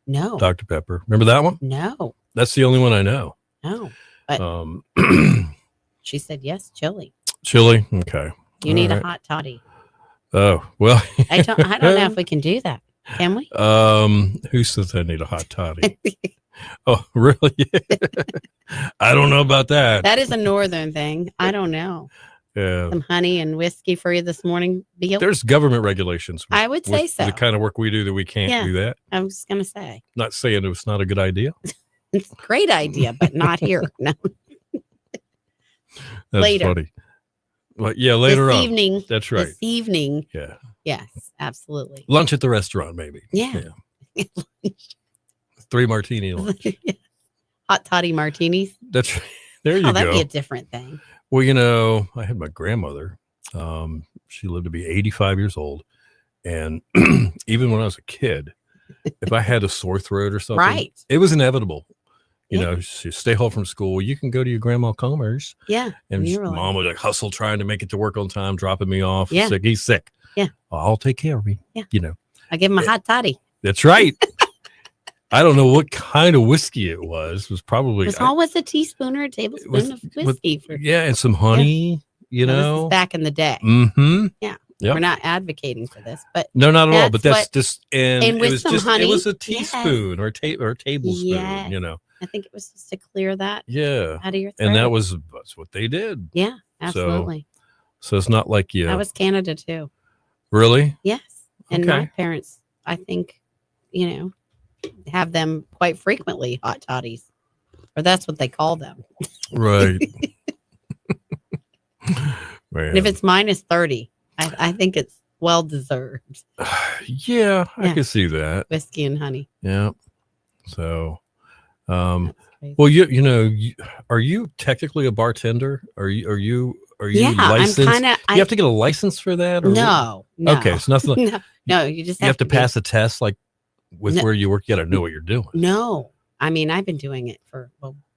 No. Dr. Pepper? Remember that one? No. That's the only one I know. No. But Um, she said yes, chili. chili. Okay. You All need right. a hot toddy. Oh, well. I don't know if we can do that. Can we? Who says I need a hot toddy? Oh, really? I don't know about that. That is a northern thing. I don't know. Yeah. Some honey and whiskey for you this morning, Bill. There's government regulations. I would say with so. The kind of work we do that we can't Yeah. do that. I was gonna say Not saying it's not a good idea. it's a great idea, but not here. No. That's Later. funny. Well, yeah, later this on. evening. That's right. This evening. Yeah. Yes, absolutely. Lunch at the restaurant, maybe. Yeah. 3 martini lunch. Hot toddy martinis. That's right. There you Oh, that'd go. be a different thing. Well, I had my grandmother. She lived to be 85 years old. And even when I was a kid, if I had a sore throat or something, Right. it was inevitable. You Yeah. know, she stay home from school. You can go to your grandma Comer's. Yeah. And you were like- mom would like hustle trying to make it to work on time, dropping me off. Yeah. Sick. He's sick. Yeah. I'll take care of him. Yeah. You know, I give him a hot toddy. that's right. I don't know what kind of whiskey it was. It was probably, It was always a teaspoon or a tablespoon was- of whiskey for yeah, and some honey, you Now, this know. is back in the day. Mm-hmm. Yeah. Yep. We're not advocating for this, but No, not at all. But That's that's what- just, and and it with was some just, honey, it was a yes. teaspoon or a tablespoon, Yes. you know. I think it was just to clear that Yeah. out of your throat. And that's what they did. yeah, absolutely. So it's not like That was Canada too. really? Yes. And my Okay. parents, I think, have them quite frequently, hot toddies. Or that's what they call them. Right. And if it's minus 30, I think it's well deserved. yeah, I Yeah. can see that. Whiskey and honey. Yeah. So, That's crazy. well, are you technically a bartender? Are you yeah, licensed? I'm kind of. you have to get a license for that? Or what? No. Okay, it's nothing. No, no, you just You have to be- pass a test, like with No. where you work. You got to know what you're doing. No, I mean I've been doing it for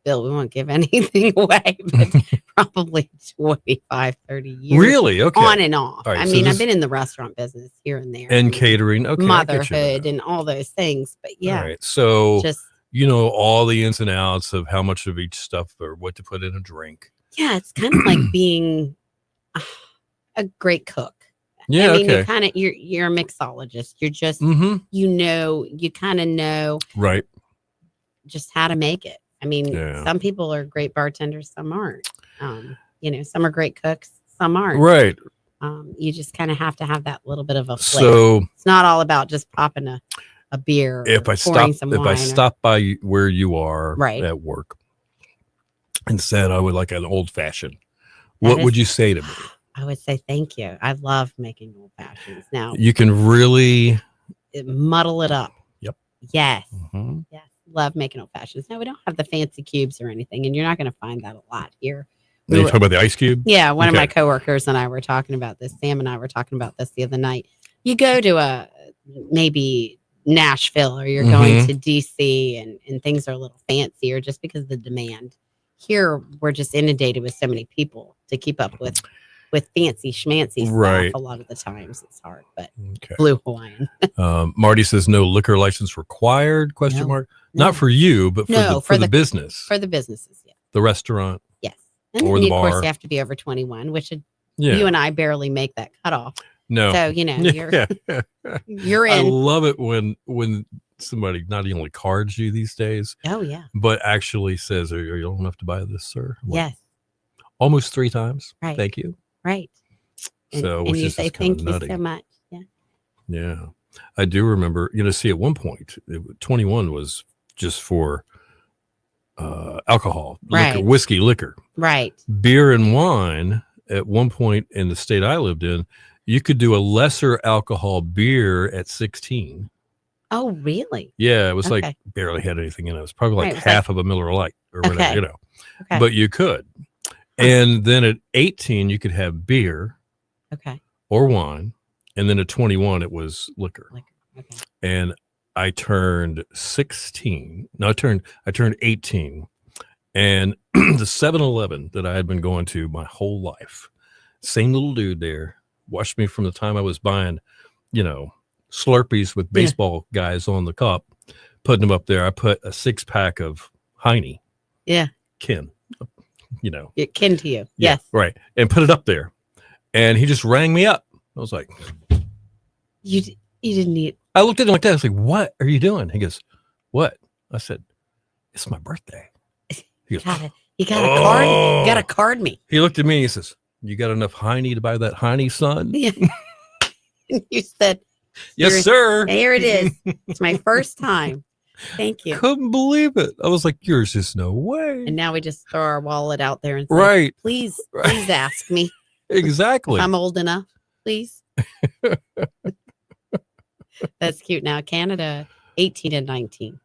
Bill. We won't give anything away, but probably 25, 30 years. Really? Okay. On and off. All right, I so mean, this- I've been in the restaurant business here and there, And catering. Okay. I get you motherhood, there. and all those things. But yeah, All right. So just you know all the ins and outs of how much of each stuff or what to put in a drink. yeah, it's kind of like being a great cook. Yeah. I mean, okay. you're kind of you're a mixologist. You're just Mm-hmm. you kind of know Right. just how to make it. I mean, Yeah. some people are great bartenders, some aren't. Some are great cooks, some aren't. Right. You just kind of have to have that little bit of a flavor. So It's not all about just popping a beer. Or if I pouring stop some if I wine or- stop by where you are Right. at work and said I would like an old fashioned, That what would is- you say to me? I would say thank you. I love making old fashions. Now, You can really muddle it up. Yep. Yes. Mhm. Yes. Love making old fashions. Now, we don't have the fancy cubes or anything, and you're not going to find that a lot here. Now you talking about the ice cube? Yeah, one of my Okay. coworkers and I were talking about this. Sam and I were talking about this the other night. you go to a maybe Nashville or you're Mm-hmm. going to DC and things are a little fancier just because of the demand. Here we're just inundated with so many people to keep up with fancy schmancy stuff. Right. A lot of the times it's hard, but Okay. Blue Hawaiian. Marty says no liquor license required? Question No, mark. no. Not for you, but for No, for the business, For the businesses, yeah. the restaurant. Yes. And Or then the of course bar. you have to be over 21, which Yeah. you and I barely make that cutoff. No. So, you're Yeah. you're I in. love it when somebody not only cards you these days, Oh yeah. but actually says, "Are you old enough to buy this, sir?" I'm like, Yes. almost 3 times. Right. Thank you. Right. And, So, and which you is say just kinda thank you nutty. so much. Yeah. Yeah. I do remember, see, at one point, 21 was just for alcohol, liquor, Right. whiskey, liquor. Right. Beer and wine, at one point in the state I lived in, you could do a lesser alcohol beer at 16. Oh, really? Yeah, it was like Okay. barely had anything in it. It was probably like Right, it was half of a Miller Lite or whatever, Okay. Okay. But you could. And then at 18, you could have beer Okay. or wine. And then at 21, it was liquor. Okay. And I turned 16. No, I turned 18. And the 7-Eleven that I had been going to my whole life, same little dude there, watched me from the time I was buying, Slurpees with baseball guys on the cup, putting them up there. I put a 6-pack of Heine. Yeah. Ken, It kin to you. Yeah, Yes. right. And put it up there. And he just rang me up. I was like, You didn't need. I looked at him like that. I was like, what are you doing? He goes, what? I said, it's my birthday. He goes, You got a card. You got Oh. to card me. He looked at me and he says, you got enough Heine to buy that Heine, son? Yeah. You said, Yes, Here- sir. "Here it is. It's my first time. Thank you." Couldn't believe it. I was like, there's just no way. And now we just throw our wallet out there and say, Right. Please, Right. please ask me Exactly. if I'm old enough. Please. That's cute. Now Canada, 18 and 19.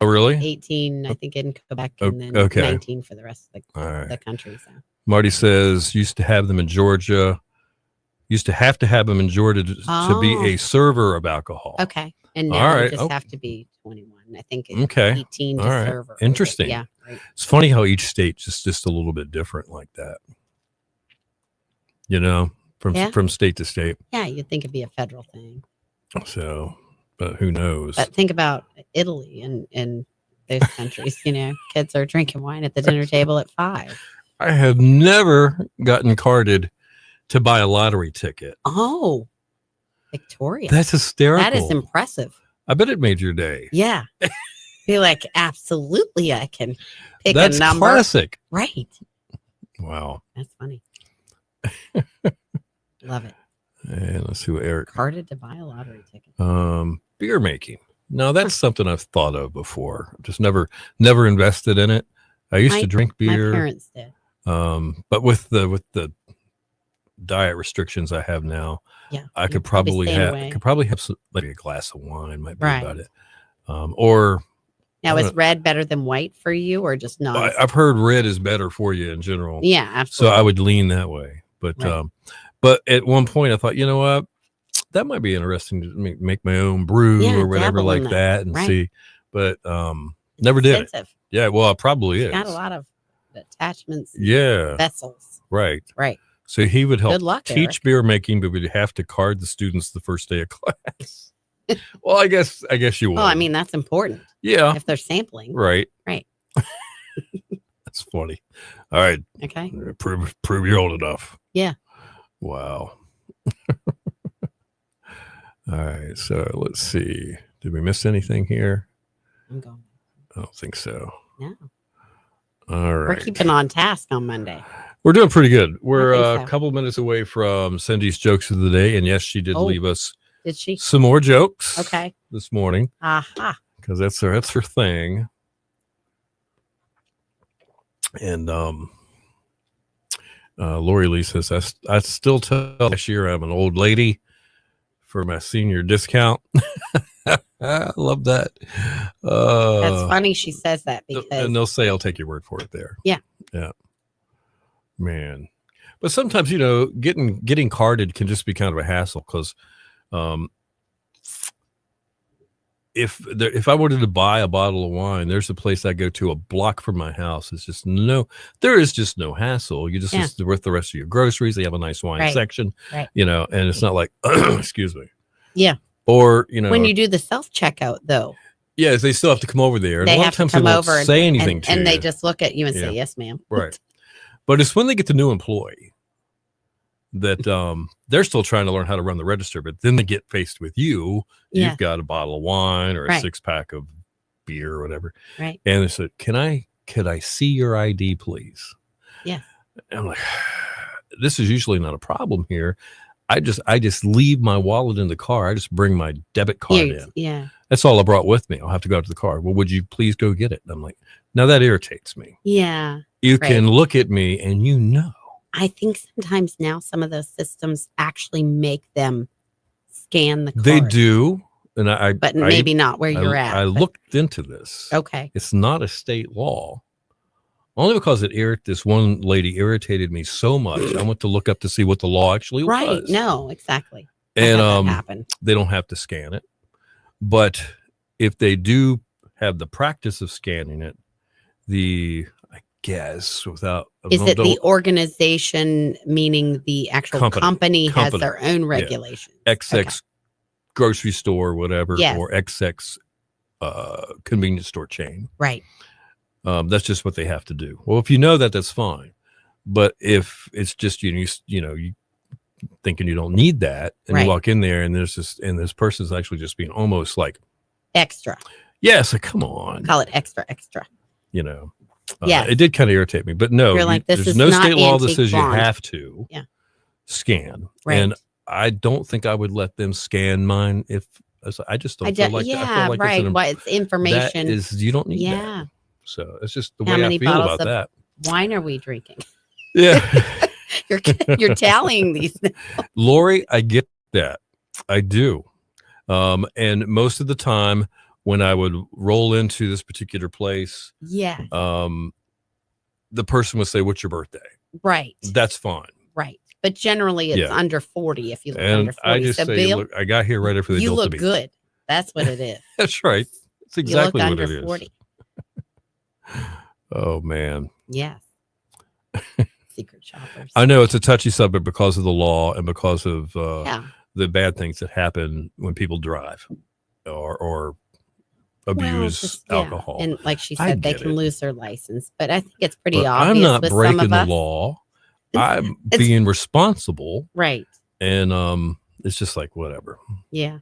Oh, really? 18, I think, in Quebec, Oh, and then okay. 19 for the rest of All right. the country. So Marty says, used to have them in Georgia. Used to have them in Georgia to be Oh. a server of alcohol. okay, and All now right. you just Oh. have to be 21. I think it's Okay. 18 to All right. serve. Interesting. Yeah, right. It's funny how each state's just a little bit different like that. Yeah. From state to state. Yeah, you'd think it'd be a federal thing, So, but who knows? but think about Italy and those countries. Kids are drinking wine at the dinner table at 5. I have never gotten carded to buy a lottery ticket. Oh, Victoria. That's hysterical. That is impressive. I bet it made your day. Yeah. Be like, absolutely, I can pick That's a number. classic. Right. Wow. That's funny. Love it. And let's see what Eric. Carded to buy a lottery ticket. Beer making. No, that's something I've thought of before. Just never invested in it. I used to drink My beer. parents did. But with the diet restrictions I have now, Yeah. I you'd could probably staying have away. some, maybe a glass of wine might be Right. about it. Or Now, I is don't- red better than white for you, or just not? I've heard red is better for you in general. Yeah, So absolutely. I would lean that way. But Right. but at one point I thought, you know what? That might be interesting to make my own brew Yeah, or whatever dabble in like that. that and Right. see. But It's never did it. expensive. Yeah, well, it probably is. Got a lot of attachments. and Yeah, Vessels. right. Right. So he would help Good luck, teach Eric. beer making, but we'd have to card the students the first day of class. Well, I guess you would. Well, I mean, that's important yeah, if they're sampling. right. Right. That's funny. All right, Okay. prove you're old enough. Yeah. Wow. All right, so let's see. Did we miss anything here? I'm going. I don't think so. No. All We're right. keeping on task on Monday. We're doing pretty good. We're think a so. couple minutes away from Cindy's jokes of the day. And yes, she did Oh. leave us Did she? some more jokes Okay. this morning Aha. because that's her thing. And Lori Lee says, I still tell last year I'm an old lady for my senior discount. I love that. That's funny she says that because And they'll say, I'll take your word for it there. Yeah. Yeah. Man. But sometimes, getting carded can just be kind of a hassle because If I wanted to buy a bottle of wine, there's a place I go to a block from my house. It's just there is just no hassle. You just with the rest of your groceries. They have a nice wine section, Right. and it's not like, excuse me. Yeah. Or, when you do the self checkout though, yeah, they still have to come over there. And they a lot have of times to come they won't over say anything to and you. they just look at you and say, yes, ma'am. Right. But it's when they get the new employee that they're still trying to learn how to run the register, but then they get faced with you. Yeah. You've got a bottle of wine or a Right. 6-pack of beer or whatever. Right. And they said, could I see your ID, please? Yeah. And I'm like, this is usually not a problem here. I just leave my wallet in the car. I just bring my debit card in. Yeah. That's all I brought with me. I'll have to go out to the car. Well, would you please go get it? And I'm like, now that irritates me. Yeah. You Right. can look at me and I think sometimes now some of those systems actually make them scan the card. they do. And But maybe not where you're at. I but- looked into this. Okay. It's not a state law. Only because this one lady irritated me so much. I went to look up to see what the law actually Right. was. No, exactly. I And had that happen. they don't have to scan it. But if they do have the practice of scanning it, I guess without Is it the organization, meaning the actual company has their own regulations? XX grocery store, whatever, Yes. or XX convenience store chain. Right. That's just what they have to do. Well, if you know that, that's fine. But if it's just you thinking you don't need that, and Right. you walk in there and this person's actually just being almost like, Extra. yes, like, come on, Call it extra. Yes. It did kind of irritate me, but no, You're like, this there's is no not state law that antique says blonde. you have to scan. Right. And I don't think I would let them scan mine I just don't feel like that. I feel like right. it's It's information. you don't need that. Yeah. So it's just the How way I many feel bottles about of- that. Wine are we drinking? Yeah. You're tallying these. Lori, I get that. I do. And most of the time when I would roll into this particular place, Yeah. the person would say, "What's your birthday?" Right. That's fine. Right. But generally it's Yeah. under 40 if you look And under 40. I just So say, Bill, look, I got here right after the you Delta look Beach. good. That's what it is. That's right. That's You exactly look what under it is. 40. Oh man. Yes. Secret shoppers. I know it's a touchy subject because of the law and because of Yeah. the bad things that happen when people drive or Well, abuse just- yeah. alcohol. And like she I said, they get can it. lose their license. But I think it's pretty But obvious. I'm not with some breaking of the us. law. It's- I'm it's- being responsible, Right. and it's just like whatever. Yeah.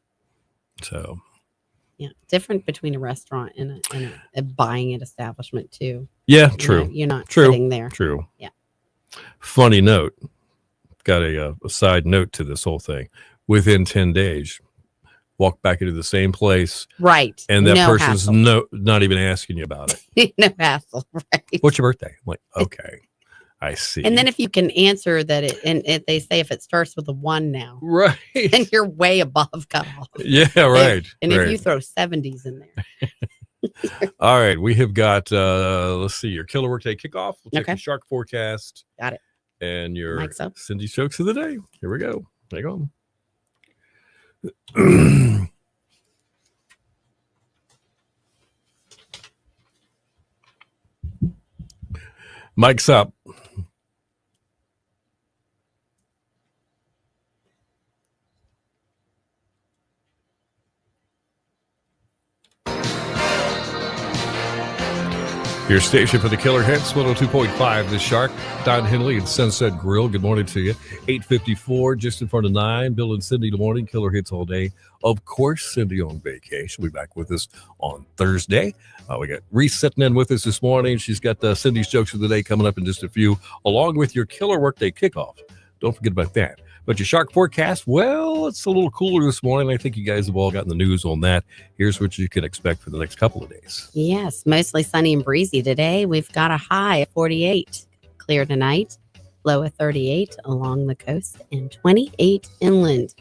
So Yeah. Different between a restaurant and a buying it establishment too. yeah, You true, know, you're not True. sitting there. true. Yeah. Funny note. Got a side note to this whole thing. Within 10 days, walk back into the same place, Right. and that no person's hassle. not even asking you about it. No hassle. Right. What's your birthday? I'm like, okay, I see. And then if you can answer that they say if it starts with a 1 now, right, then you're way above cutoff. yeah, right. And right. if you throw 70s in there. All right, we have got let's see, your killer workday kickoff. We'll check Okay. your shark forecast. Got it. And your Mike's up. Cindy's jokes of the day. Here we go. Hang on. Mike's up. Your station for the Killer Hits, 102.5 The Shark, Don Henley and Sunset Grill. Good morning to you. 8:54, just in front of 9. Bill and Cindy in the morning, Killer Hits all day. Of course, Cindy on vacation. We'll be back with us on Thursday. We got Reese sitting in with us this morning. She's got Cindy's jokes of the day coming up in just a few, along with your Killer Workday kickoff. Don't forget about that. But your shark forecast, well, it's a little cooler this morning. I think you guys have all gotten the news on that. Here's what you can expect for the next couple of days. Yes, mostly sunny and breezy today. We've got a high of 48. Clear tonight, low of 38 along the coast and 28 inland.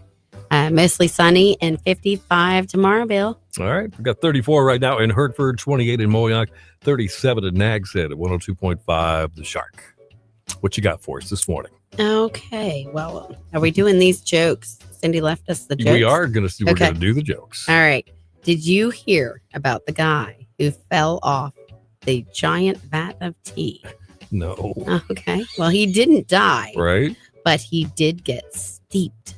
Mostly sunny and 55 tomorrow, Bill. All right. We've got 34 right now in Hertford, 28 in Moyock, 37 in Nags Head at 102.5 The Shark. What you got for us this morning? Okay. Well, are we doing these jokes? Cindy left us the jokes. We are gonna we're Okay. gonna do the jokes. All right. Did you hear about the guy who fell off the giant vat of tea? No. Okay. Well, he didn't die, Right? but he did get steeped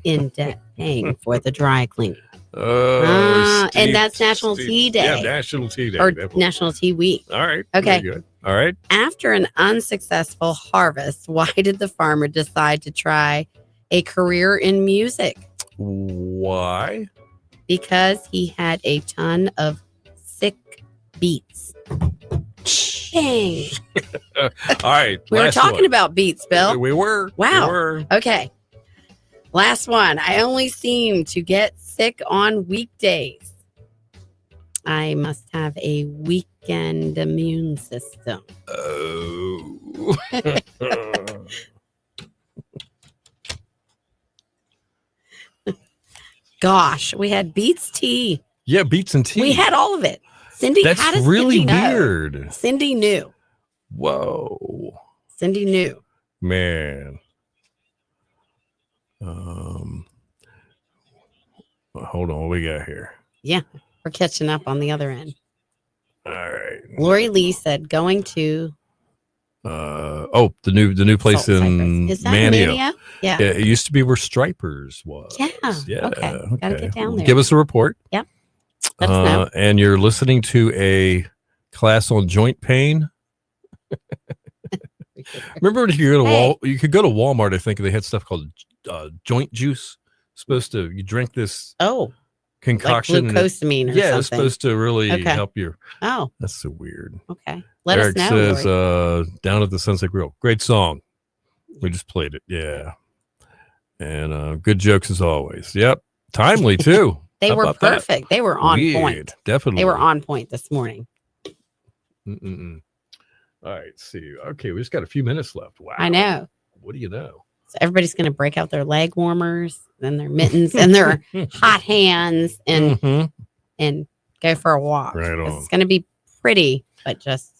in debt paying for the dry cleaning. And that's National Tea Day. Yeah, National Tea Day. Or definitely. National Tea Week. All right. Okay. Very good. All right. After an unsuccessful harvest, why did the farmer decide to try a career in music? Why? Because he had a ton of sick beats. Dang. All right. We were last talking one. about beats, Bill. We were. Wow. We were. Okay. Last one. I only seem to get sick on weekdays. I must have a weekend immune system. Oh. Gosh, we had Beats tea. Yeah, beets and tea. We had all of it. Cindy, That's how does really Cindy know? weird. Cindy knew. Whoa. Cindy knew. Man. Hold on, what we got here? Yeah, we're catching up on the other end. All right. Lori Lee said going to The new place Salt in Cypress. Is that Manio. Manio? Yeah. Yeah, it used to be where Stripers was. Yeah, okay. Gotta get down there. Give us a report. Yep. Let us know. And you're listening to a class on joint pain. Remember, if you go to Hey. you could go to Walmart. I think they had stuff called joint juice. You drink this Oh, like concoction. and it- glucosamine or yeah, it's something. supposed to really Okay. help your. Oh, That's so weird. okay. Let Eric us know. says, Lori. down at the Sunset Grill. Great song. We just played it. Yeah. And good jokes as always. Yep. Timely too. They How were about that? perfect. They were on Weird. point. Definitely. They were on point this morning. Mm-mm-mm. All right. See. Okay. We just got a few minutes left. Wow. I know. What do you know? So everybody's going to break out their leg warmers and their mittens and their hot hands and Mhm. and go for a walk. Right 'Cause on. It's going to be pretty, but just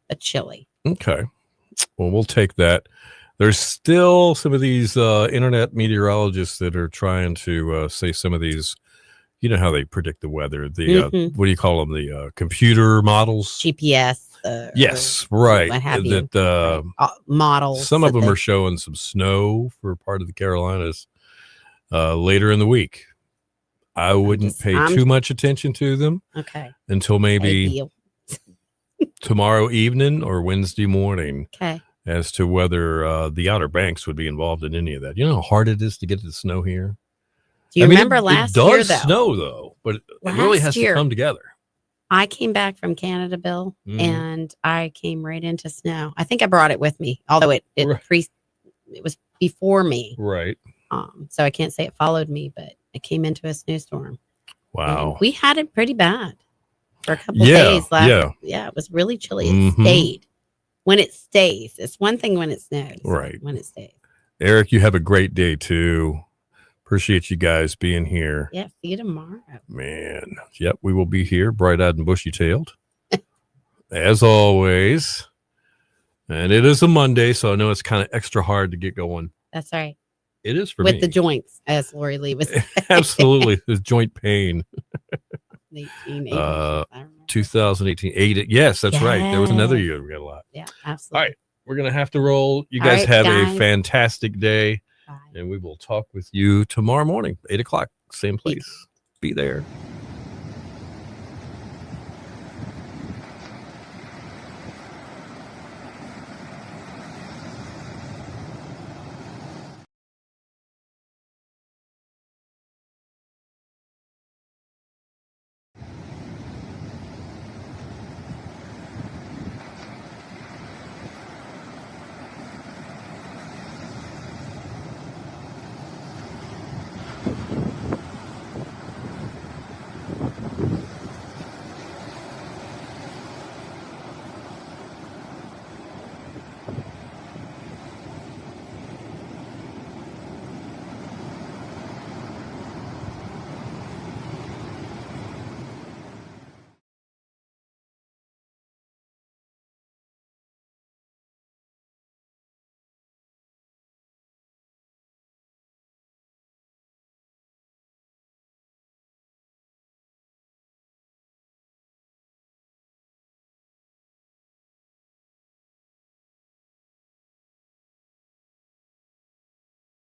a chilly. Okay. Well, we'll take that. There's still some of these internet meteorologists that are trying to say some of these. You know how they predict the weather. The Mhm. what do you call them? The computer models. GPS. Yes, right. what have you. That Models. some of that them they- are showing some snow for part of the Carolinas later in the week. I wouldn't pay I'm- too much attention to them Okay. until maybe Ideal. tomorrow evening or Wednesday morning Okay. as to whether the Outer Banks would be involved in any of that. You know how hard it is to get the snow here? Do you I mean, remember it last does year, though? snow, though, but it really Last has year. to come together. I came back from Canada, Bill, Mhm. and I came right into snow. I think I brought it with me, although it Right. it was before me. Right. So I can't say it followed me, but it came into a snowstorm. Wow. And we had it pretty bad for a couple Yeah, days last. yeah. Yeah, it was really chilly. It Mhm. stayed. When it stays, it's one thing when it snows. Right. When it stays. Eric, you have a great day too. Appreciate you guys being here. Yeah. See you tomorrow. Man. Yep, we will be here, bright-eyed and bushy-tailed. As always. And it is a Monday, so I know it's kind of extra hard to get going. That's right. It is for With me. the joints, as Lori Lee was saying. Absolutely. The joint pain. 1880s, Uh, I don't know. 2018. Yes, that's right. There was another Yes. year we got a lot. Yeah, absolutely. All right. We're going to have to roll. You All guys right, have guys. a fantastic day, Bye. and we will talk with you tomorrow morning, 8 o'clock, same place. Be there.